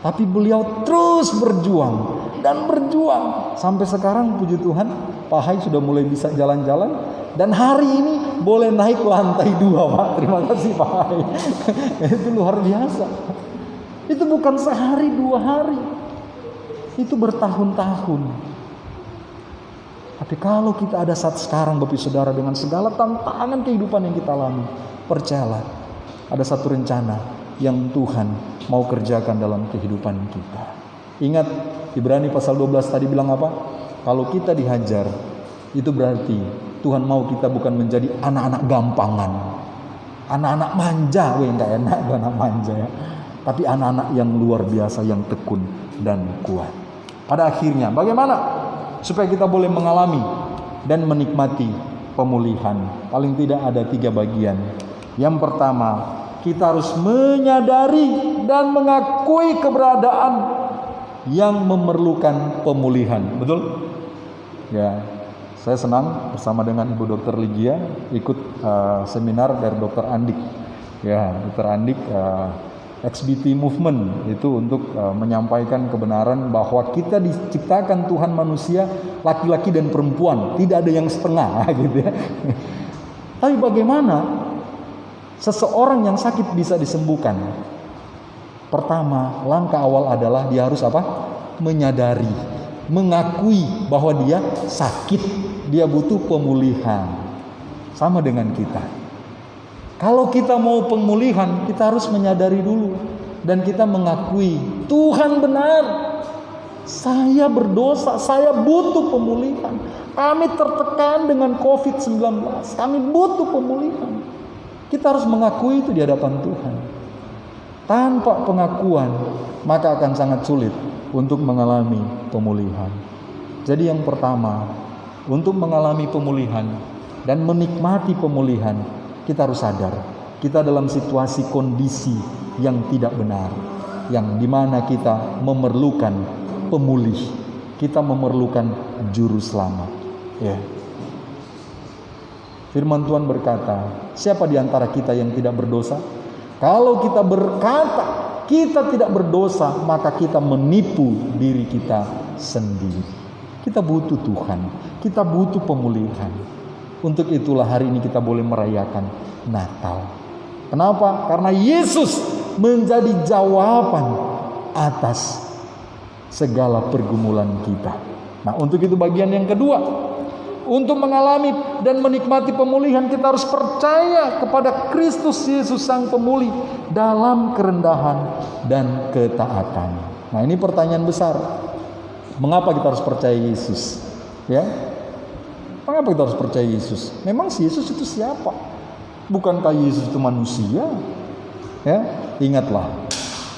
Tapi beliau terus berjuang dan berjuang sampai sekarang, puji Tuhan, Pak Hai sudah mulai bisa jalan-jalan dan hari ini boleh naik lantai 2, Pak. Terima kasih Pak Hai. Itu luar biasa. Itu bukan sehari 2 hari, itu bertahun-tahun. Tapi kalau kita ada saat sekarang, Bapak Saudara, dengan segala tantangan kehidupan yang kita alami, percayalah ada satu rencana yang Tuhan mau kerjakan dalam kehidupan kita. Ingat Ibrani pasal 12 tadi bilang apa? Kalau kita dihajar, itu berarti Tuhan mau kita bukan menjadi anak-anak gampangan, anak-anak manja, enggak enak anak manja, ya. Tapi anak-anak yang luar biasa, yang tekun dan kuat. Pada akhirnya bagaimana supaya kita boleh mengalami dan menikmati pemulihan? Paling tidak ada 3 bagian. Yang pertama, kita harus menyadari dan mengakui keberadaan yang memerlukan pemulihan. Betul? Ya, saya senang bersama dengan Ibu Dr. Ligia ikut seminar dari Dr. Andik. Ya, Dr. Andik XBT Movement itu untuk menyampaikan kebenaran bahwa kita diciptakan Tuhan manusia laki-laki dan perempuan, tidak ada yang setengah gitu ya. Tapi bagaimana seseorang yang sakit bisa disembuhkan? Pertama, langkah awal adalah dia harus apa? Menyadari, mengakui bahwa dia sakit, dia butuh pemulihan. Sama dengan kita. Kalau kita mau pemulihan, kita harus menyadari dulu dan kita mengakui, Tuhan benar, saya berdosa, saya butuh pemulihan. Kami tertekan dengan COVID-19, kami butuh pemulihan. Kita harus mengakui itu di hadapan Tuhan. Tanpa pengakuan, maka akan sangat sulit untuk mengalami pemulihan. Jadi yang pertama, untuk mengalami pemulihan dan menikmati pemulihan, kita harus sadar, kita dalam situasi kondisi yang tidak benar, yang dimana kita memerlukan pemulih, kita memerlukan juru selamat. Ya. Firman Tuhan berkata, siapa di antara kita yang tidak berdosa? Kalau kita berkata kita tidak berdosa, maka kita menipu diri kita sendiri. Kita butuh Tuhan, kita butuh pemulihan. Untuk itulah hari ini kita boleh merayakan Natal. Kenapa? Karena Yesus menjadi jawaban atas segala pergumulan kita. Nah, untuk itu bagian yang kedua, untuk mengalami dan menikmati pemulihan, kita harus percaya kepada Kristus Yesus Sang Pemulih dalam kerendahan dan ketaatan. Nah, ini pertanyaan besar. Mengapa kita harus percaya Yesus? Ya, mengapa kita harus percaya Yesus? Memang si Yesus itu siapa? Bukankah Yesus itu manusia? Ya, ingatlah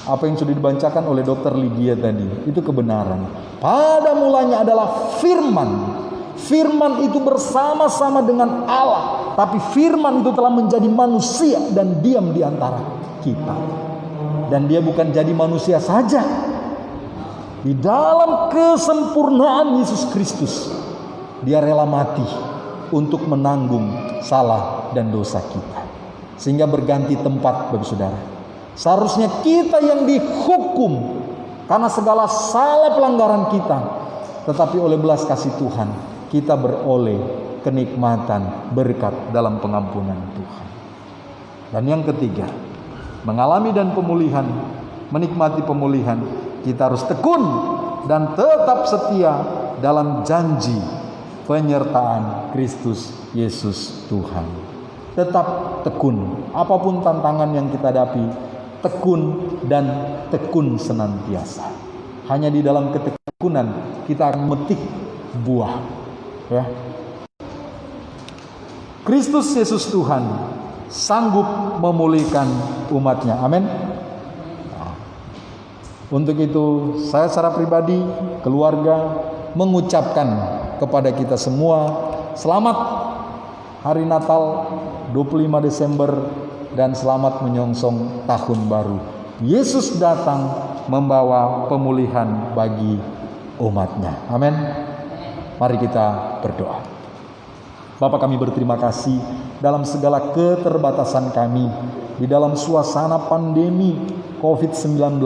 apa yang sudah dibacakan oleh Dr. Lydia tadi, itu kebenaran. Pada mulanya adalah firman. Firman itu bersama-sama dengan Allah, tapi firman itu telah menjadi manusia dan diam di antara kita. Dan dia bukan jadi manusia saja. Di dalam kesempurnaan Yesus Kristus, dia rela mati untuk menanggung salah dan dosa kita, sehingga berganti tempat, Bapak Saudara. Seharusnya kita yang dihukum karena segala salah pelanggaran kita, tetapi oleh belas kasih Tuhan kita beroleh kenikmatan berkat dalam pengampunan Tuhan. Dan yang ketiga, mengalami dan pemulihan, menikmati pemulihan, kita harus tekun dan tetap setia dalam janji penyertaan Kristus Yesus Tuhan. Tetap tekun, apapun tantangan yang kita hadapi, tekun dan tekun senantiasa. Hanya di dalam ketekunan kita akan memetik buah. Ya. Kristus Yesus Tuhan sanggup memulihkan umatnya. Amin. Nah, untuk itu saya secara pribadi, keluarga mengucapkan kepada kita semua selamat Hari Natal 25 Desember dan selamat menyongsong tahun baru. Yesus datang membawa pemulihan bagi umatnya. Amin. Mari kita berdoa. Bapa, kami berterima kasih dalam segala keterbatasan kami, di dalam suasana pandemi COVID-19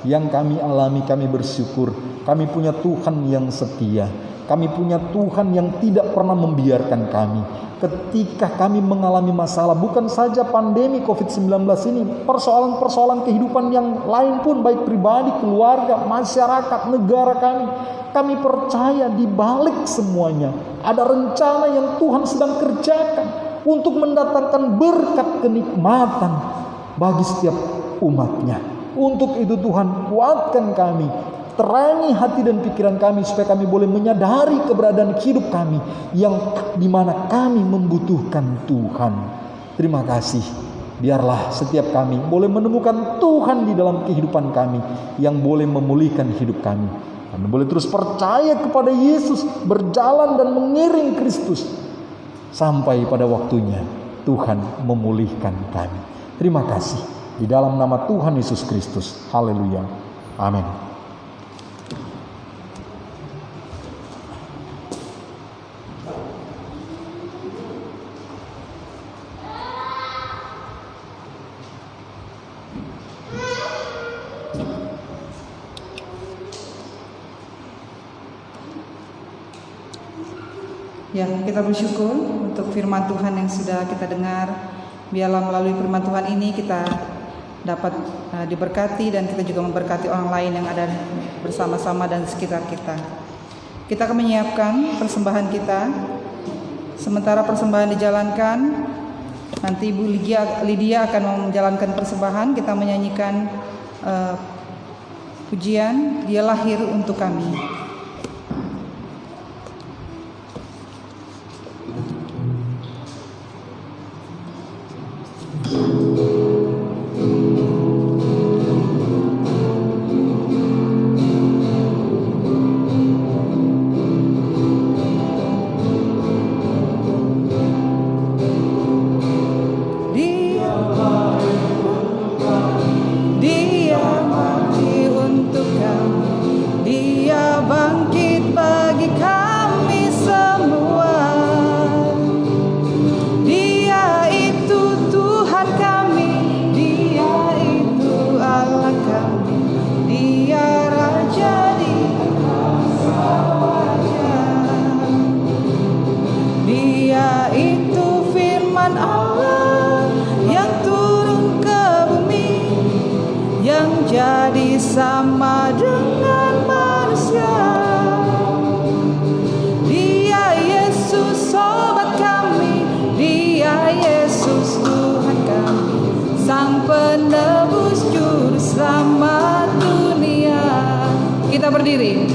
yang kami alami. Kami bersyukur kami punya Tuhan yang setia. Kami punya Tuhan yang tidak pernah membiarkan kami ketika kami mengalami masalah. Bukan saja pandemi COVID-19 ini, persoalan-persoalan kehidupan yang lain pun, baik pribadi, keluarga, masyarakat, negara kami. Kami percaya di balik semuanya ada rencana yang Tuhan sedang kerjakan untuk mendatangkan berkat kenikmatan bagi setiap umatnya. Untuk itu Tuhan, kuatkan kami, terangi hati dan pikiran kami supaya kami boleh menyadari keberadaan hidup kami yang dimana kami membutuhkan Tuhan. Terima kasih. Biarlah setiap kami boleh menemukan Tuhan di dalam kehidupan kami yang boleh memulihkan hidup kami. Kami boleh terus percaya kepada Yesus, berjalan dan mengiring Kristus sampai pada waktunya Tuhan memulihkan kami. Terima kasih. Di dalam nama Tuhan Yesus Kristus. Haleluya. Amin. Ya, kita bersyukur untuk firman Tuhan yang sudah kita dengar. Biarlah melalui firman Tuhan ini kita dapat diberkati dan kita juga memberkati orang lain yang ada bersama-sama dan sekitar kita. Kita akan menyiapkan persembahan kita. Sementara persembahan dijalankan, nanti Ibu Lydia akan menjalankan persembahan. Kita menyanyikan pujian Dia Lahir Untuk Kami. Jadi sama dengan manusia. Dia Yesus sobat kami, Dia Yesus Tuhan kami, Sang penebus juru selamat dunia. Kita berdiri.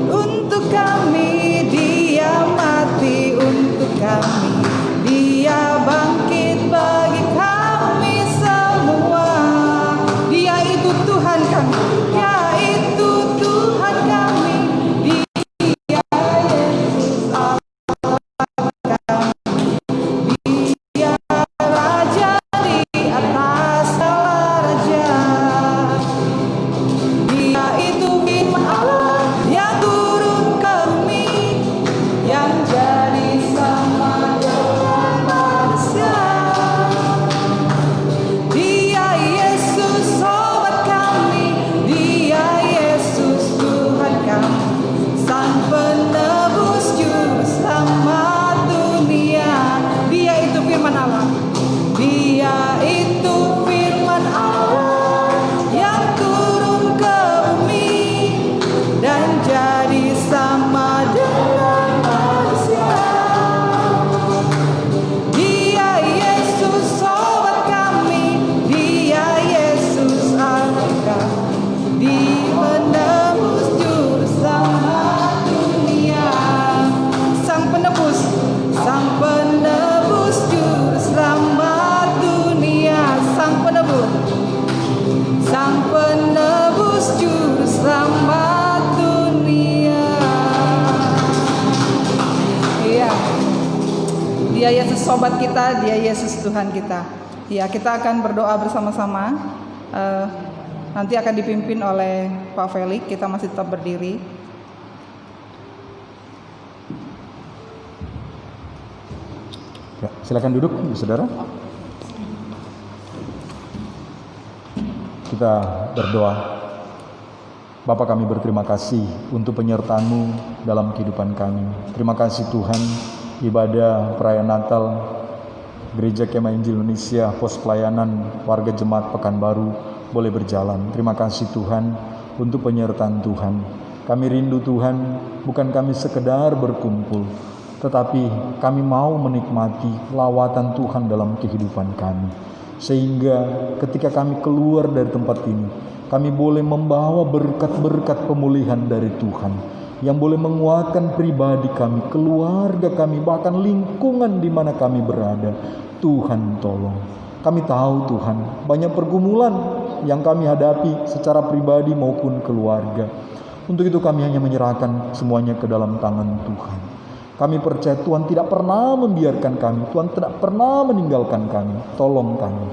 Untuk kami Dia mati, untuk kami Dia bangkit bagi kami semua. Dia itu Tuhan kami, Dia itu Tuhan kami, Dia Yesus Allah kami, Dia Raja di atas segala raja. Dia itu firman Allah yang turun ke bumi, yang jadi sama dengan manusia. Dia Yesus sobat kami, Dia Yesus Tuhan kami, Sang penebus juru selamat dunia. Dia itu firman Allah, Dia itu firman Allah yang turun ke bumi dan jadi sama dengan manusia. Dia Yesus sobat kami, Dia Yesus Allah kami, Di penebus juru selamat dunia. Sang penebus juru selamat dunia. Sang penebus juru selamat dunia. Iya, Dia Yesus sobat kita, Dia Yesus Tuhan kita. Ya, kita akan berdoa bersama-sama. Nanti akan dipimpin oleh Pak Felix. Kita masih tetap berdiri. Ya, silakan duduk, saudara. Kita berdoa. Bapa, kami berterima kasih untuk penyertaan-Mu dalam kehidupan kami. Terima kasih Tuhan, ibadah perayaan Natal Gereja Kemah Injil Indonesia Pos Pelayanan Warga Jemaat Pekanbaru boleh berjalan. Terima kasih Tuhan untuk penyertaan Tuhan. Kami rindu Tuhan, bukan kami sekedar berkumpul, tetapi kami mau menikmati lawatan Tuhan dalam kehidupan kami. Sehingga ketika kami keluar dari tempat ini, kami boleh membawa berkat-berkat pemulihan dari Tuhan yang boleh menguatkan pribadi kami, keluarga kami, bahkan lingkungan di mana kami berada. Tuhan tolong. Kami tahu Tuhan, banyak pergumulan yang kami hadapi secara pribadi maupun keluarga. Untuk itu kami hanya menyerahkan semuanya ke dalam tangan Tuhan. Kami percaya Tuhan tidak pernah membiarkan kami, Tuhan tidak pernah meninggalkan kami. Tolong kami.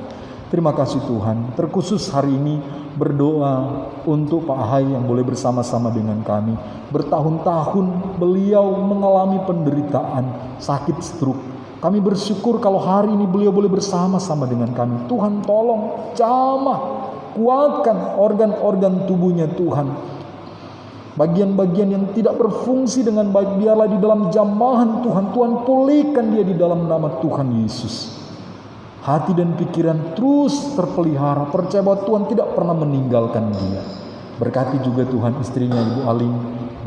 Terima kasih Tuhan. Terkhusus hari ini berdoa untuk Pak Hai yang boleh bersama-sama dengan kami. Bertahun-tahun beliau mengalami penderitaan sakit stroke. Kami bersyukur kalau hari ini beliau boleh bersama-sama dengan kami. Tuhan tolong jamah, kuatkan organ-organ tubuhnya Tuhan. Bagian-bagian yang tidak berfungsi dengan baik, biarlah di dalam jamahan Tuhan, Tuhan pulihkan dia di dalam nama Tuhan Yesus. Hati dan pikiran terus terpelihara, percaya bahwa Tuhan tidak pernah meninggalkan dia. Berkati juga Tuhan istrinya Ibu Aling,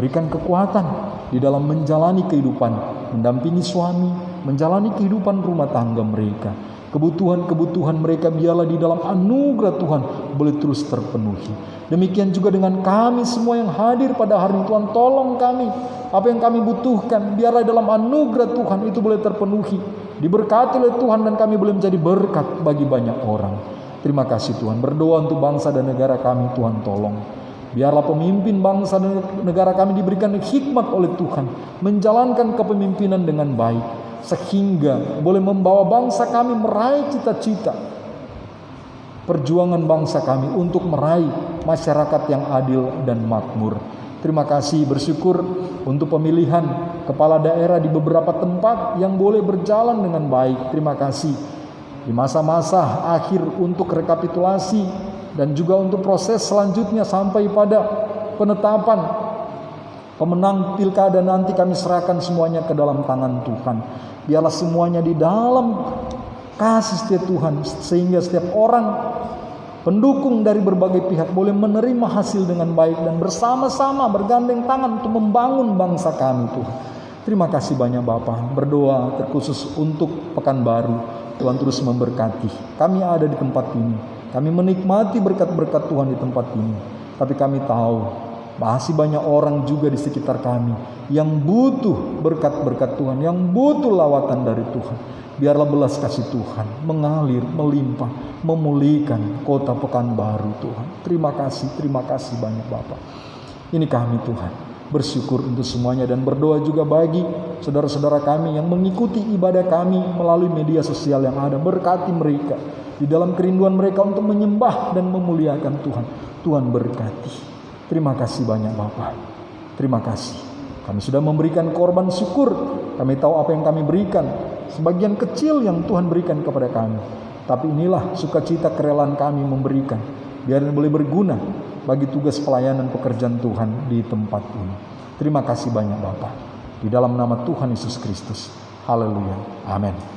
berikan kekuatan di dalam menjalani kehidupan, mendampingi suami, menjalani kehidupan rumah tangga mereka. Kebutuhan-kebutuhan mereka biarlah di dalam anugerah Tuhan boleh terus terpenuhi. Demikian juga dengan kami semua yang hadir pada hari ini, Tuhan tolong kami, apa yang kami butuhkan, biarlah dalam anugerah Tuhan itu boleh terpenuhi, diberkati oleh Tuhan, dan kami boleh menjadi berkat bagi banyak orang. Terima kasih Tuhan. Berdoa untuk bangsa dan negara kami, Tuhan tolong. Biarlah pemimpin bangsa dan negara kami diberikan hikmat oleh Tuhan, menjalankan kepemimpinan dengan baik, sehingga boleh membawa bangsa kami meraih cita-cita perjuangan bangsa kami untuk meraih masyarakat yang adil dan makmur. Terima kasih, bersyukur untuk pemilihan kepala daerah di beberapa tempat yang boleh berjalan dengan baik. Terima kasih di masa-masa akhir untuk rekapitulasi dan juga untuk proses selanjutnya sampai pada penetapan pemenang pilkada nanti, kami serahkan semuanya ke dalam tangan Tuhan. Biarlah semuanya di dalam kasih setia Tuhan, sehingga setiap orang pendukung dari berbagai pihak boleh menerima hasil dengan baik dan bersama-sama bergandeng tangan untuk membangun bangsa kami Tuhan. Terima kasih banyak Bapa. Berdoa terkhusus untuk Pekanbaru, Tuhan terus memberkati. Kami ada di tempat ini, kami menikmati berkat-berkat Tuhan di tempat ini, tapi kami tahu masih banyak orang juga di sekitar kami yang butuh berkat-berkat Tuhan, yang butuh lawatan dari Tuhan. Biarlah belas kasih Tuhan mengalir, melimpah, memulihkan kota Pekanbaru Tuhan. Terima kasih banyak Bapak. Ini kami Tuhan, bersyukur untuk semuanya dan berdoa juga bagi saudara-saudara kami yang mengikuti ibadah kami melalui media sosial yang ada. Berkati mereka di dalam kerinduan mereka untuk menyembah dan memuliakan Tuhan. Tuhan berkati. Terima kasih banyak Bapak. Terima kasih. Kami sudah memberikan korban syukur. Kami tahu apa yang kami berikan, sebagian kecil yang Tuhan berikan kepada kami. Tapi inilah sukacita kerelaan kami memberikan, biar boleh berguna bagi tugas pelayanan pekerjaan Tuhan di tempat ini. Terima kasih banyak Bapak. Di dalam nama Tuhan Yesus Kristus. Haleluya. Amin.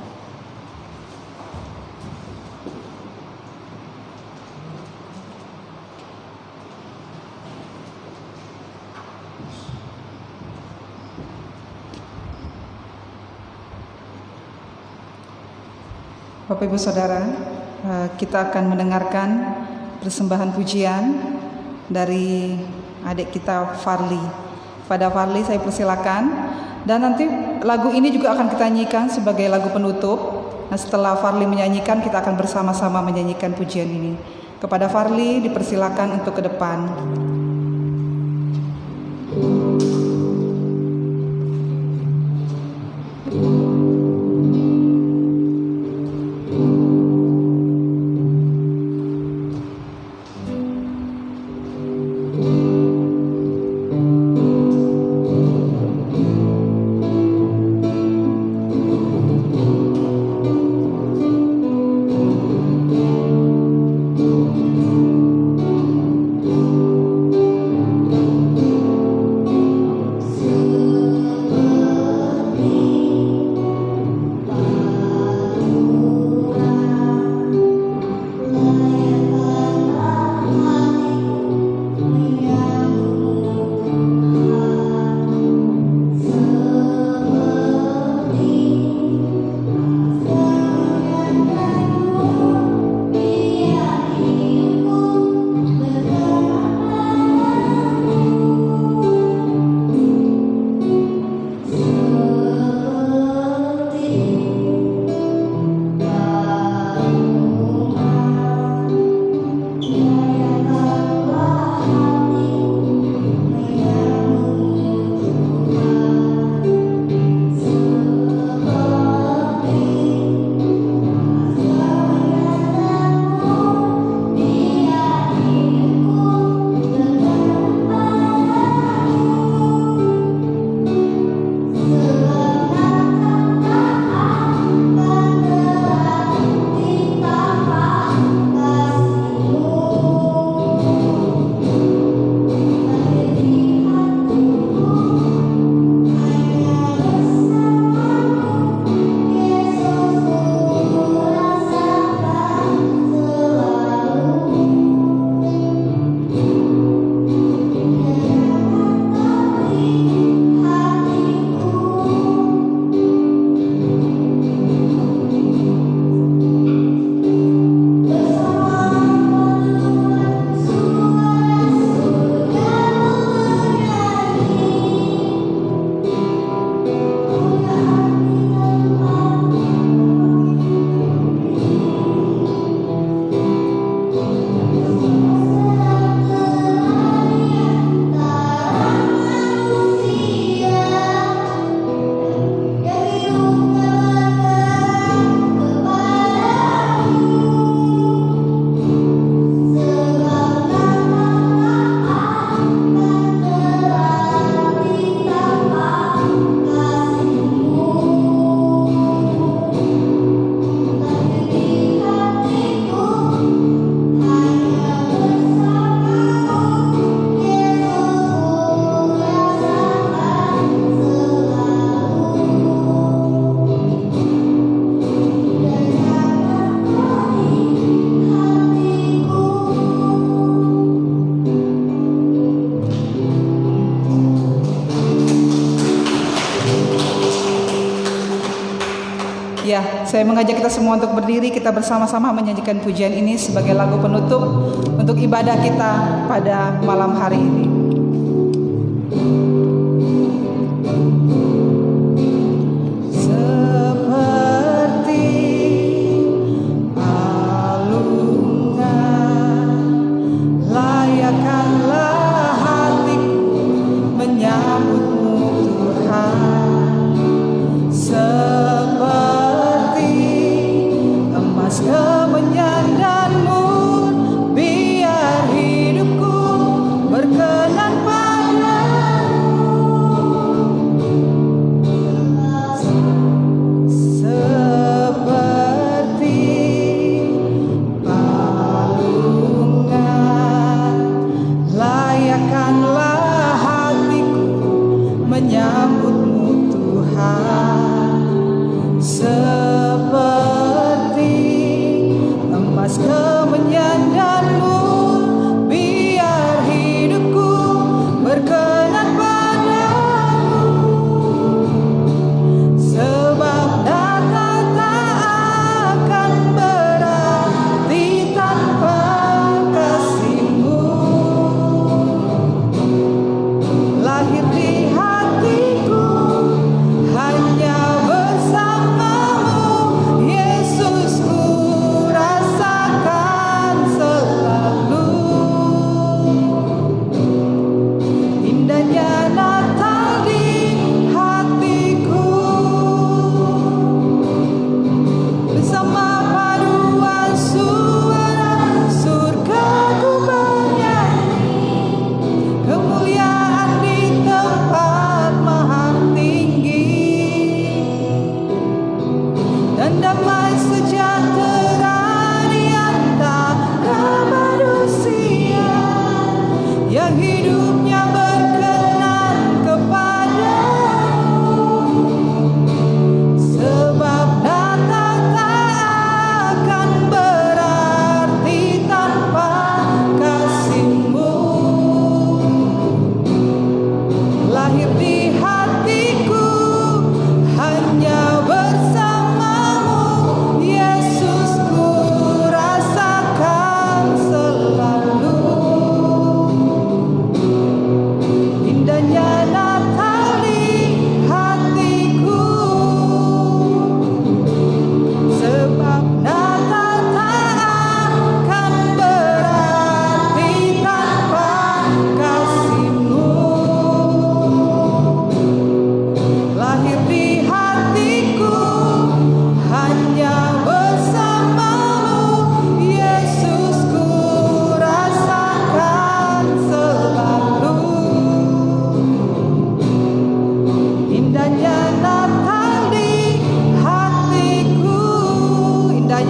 Bapak Ibu Saudara, kita akan mendengarkan persembahan pujian dari adik kita Farli. Pada Farli saya persilakan, dan nanti lagu ini juga akan kita nyanyikan sebagai lagu penutup. Nah, setelah Farli menyanyikan, kita akan bersama-sama menyanyikan pujian ini. Kepada Farli dipersilakan untuk ke depan. saya mengajak kita semua untuk berdiri, kita bersama-sama menyanyikan pujian ini sebagai lagu penutup untuk ibadah kita pada malam hari ini.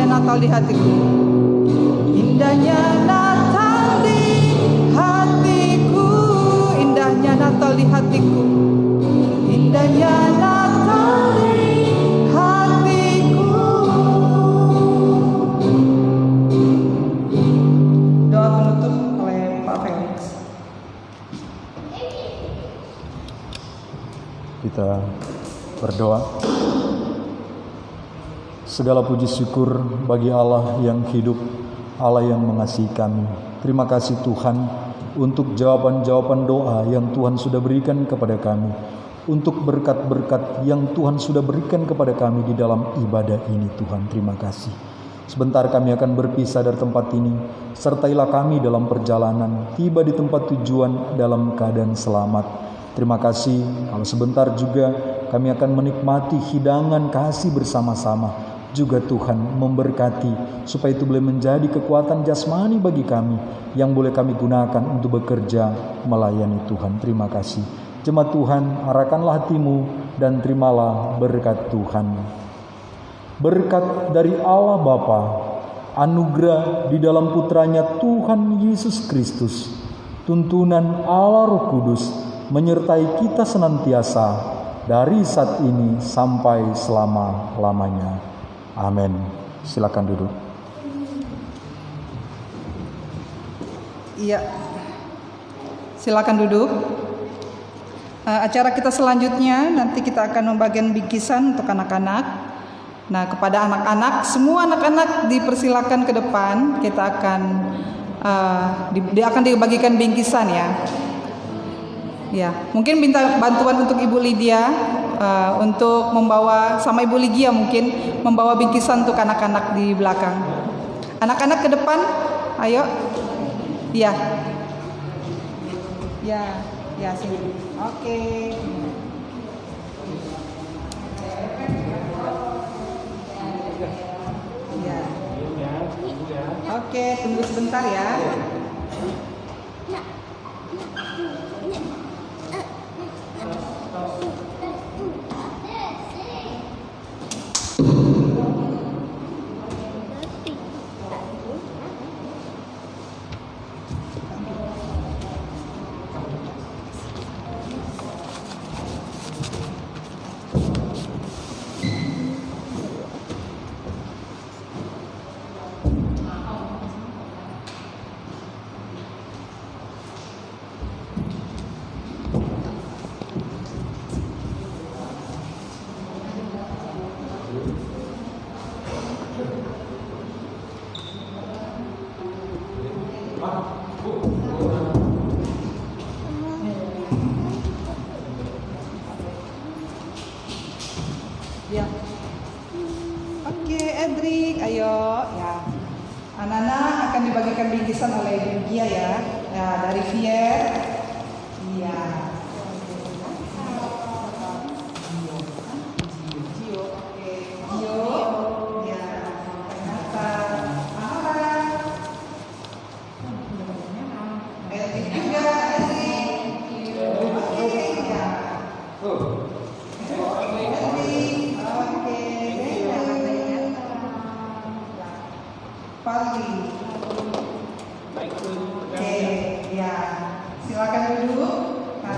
Natal di hatiku, indahnya Natal di hatiku, indahnya Natal di hatiku, indahnya Natal di hatiku. Doa penutup oleh Pak Felix. Kita berdoa. Segala puji syukur bagi Allah yang hidup, Allah yang mengasihi kami. Terima kasih Tuhan untuk jawaban-jawaban doa yang Tuhan sudah berikan kepada kami, untuk berkat-berkat yang Tuhan sudah berikan kepada kami di dalam ibadah ini. Tuhan, terima kasih. Sebentar kami akan berpisah dari tempat ini. Sertailah kami dalam perjalanan, tiba di tempat tujuan dalam keadaan selamat. Terima kasih kalau sebentar juga kami akan menikmati hidangan kasih bersama-sama. Juga Tuhan memberkati supaya itu boleh menjadi kekuatan jasmani bagi kami yang boleh kami gunakan untuk bekerja melayani Tuhan. Terima kasih. Jemaat Tuhan, arahkanlah hatimu dan terimalah berkat Tuhan. Berkat dari Allah Bapa, anugerah di dalam putranya Tuhan Yesus Kristus, tuntunan Allah Roh Kudus menyertai kita senantiasa dari saat ini sampai selama-lamanya. Amin. Silakan duduk. Iya, silakan duduk. Acara kita selanjutnya nanti kita akan membagikan bingkisan untuk anak-anak. Nah, kepada anak-anak, semua anak-anak dipersilakan ke depan. Kita akan akan dibagikan bingkisan ya. Ya, mungkin minta bantuan untuk Ibu Lydia untuk membawa, sama Ibu Lydia mungkin membawa bingkisan untuk anak-anak di belakang. Anak-anak ke depan, ayo. Ya, ya sini. Oke. Ya. Oke, tunggu sebentar ya. Ya. Oke, Edric, ayo ya. Anak-anak akan dibagikan bingkisan oleh Ibu Gia ya. Ya, dari Vier. Iya. Gio, oke. Gio. Ya. Natal. Amara. Edric juga, Edric. Oke, ya. Pagi. Oke, ya. Silakan duduk. Nah,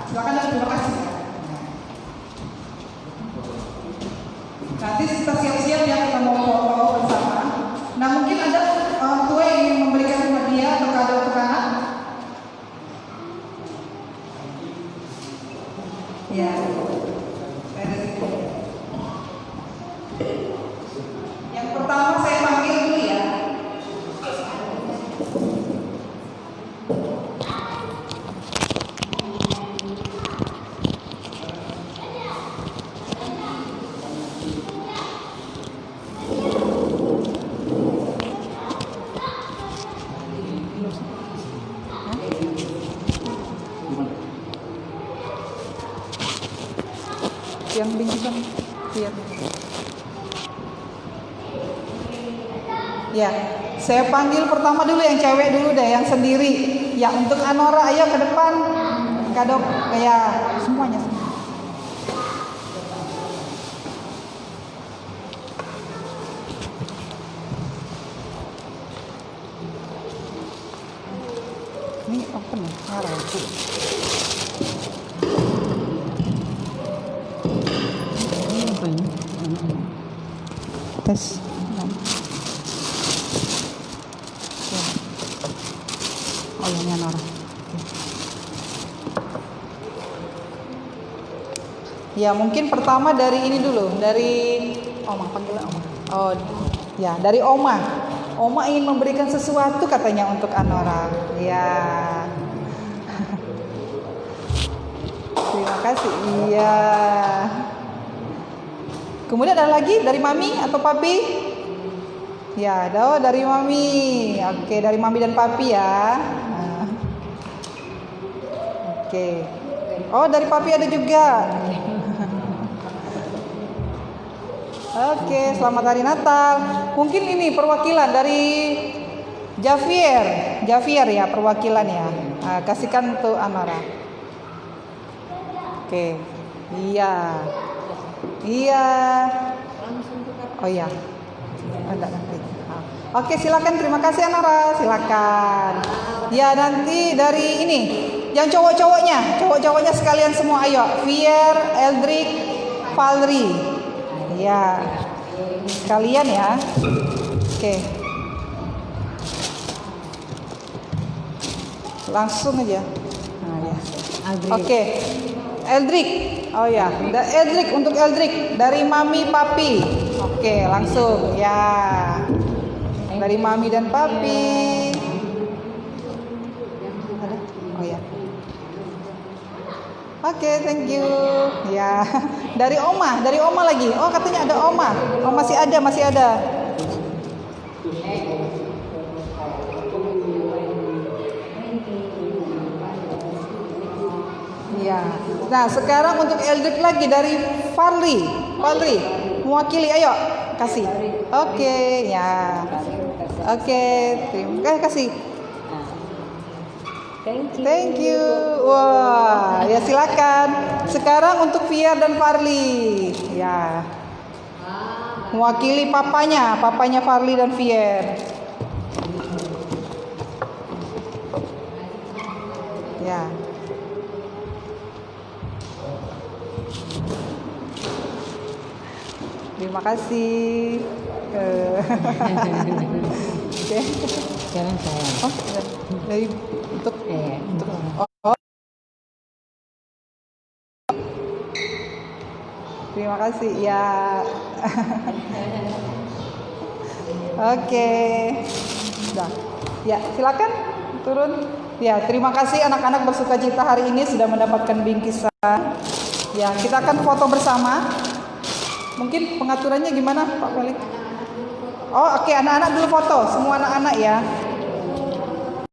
silakan dan terima kasih. Nanti kita siap-siap ya, kita mau foto bersama. Nah, mungkin ada orang tua yang ingin memberikan hadiah atau kado untuk anak. Ya. Yang pertama saya panggil dulu ya. Yang bingkisan lihat. Ya, saya panggil pertama dulu yang cewek dulu deh, yang sendiri. Ya, untuk Anora, ayo ke depan. Kado kayak semuanya. Ini open ya, nyala. Ini apa ini? Tes. Oh ini Nora. Ya mungkin pertama dari ini dulu, dari Oma, panggil Oma. Oh ya, dari Oma. Oma ingin memberikan sesuatu katanya untuk Anora. Ya. Terima kasih. Iya. Kemudian ada lagi dari Mami atau Papi? Ya, dari Mami. Oke, dari Mami dan Papi ya. Nah. Oke. Oh, dari Papi ada juga. Oke, selamat hari Natal. Mungkin ini perwakilan dari Javier ya, perwakilan ya. Nah, kasihkan untuk Anora. Oke. Iya. Oh iya. Ada nanti. Oke, silakan. Terima kasih Anora. Silakan. Ya, nanti dari ini yang cowok-cowoknya sekalian semua, ayo. Vier, Eldrick, Valri. Ya, sekalian ya. Oke. Langsung aja. Nah, ya. Oke. Eldrick. Oh ya, Eldrick, untuk Eldrick dari Mami Papi. Oke, langsung ya. Dari Mami dan Papi. Ada? Oh ya. Oke, thank you. Ya, dari Oma lagi. Oh, katanya ada Oma. Oh, masih ada. Ya. Nah, sekarang untuk Eldrik lagi dari Farli, mewakili. Ayo, kasih. Oke, ya. Oke, terima kasih. Thank you. Wah, ya silakan. Sekarang untuk Fier dan Farli. Ya. Mewakili papanya Farli dan Fier. Ya. Terima kasih. Oke. Jangan saya. Oh, dari untuk oh. Terima kasih ya. Oke. Sudah. Ya, silakan turun. Ya, terima kasih anak-anak bersukacita hari ini sudah mendapatkan bingkisan. Ya, kita akan foto bersama. Mungkin pengaturannya gimana, Pak Felix? Oh, oke, anak-anak dulu foto, semua anak-anak ya.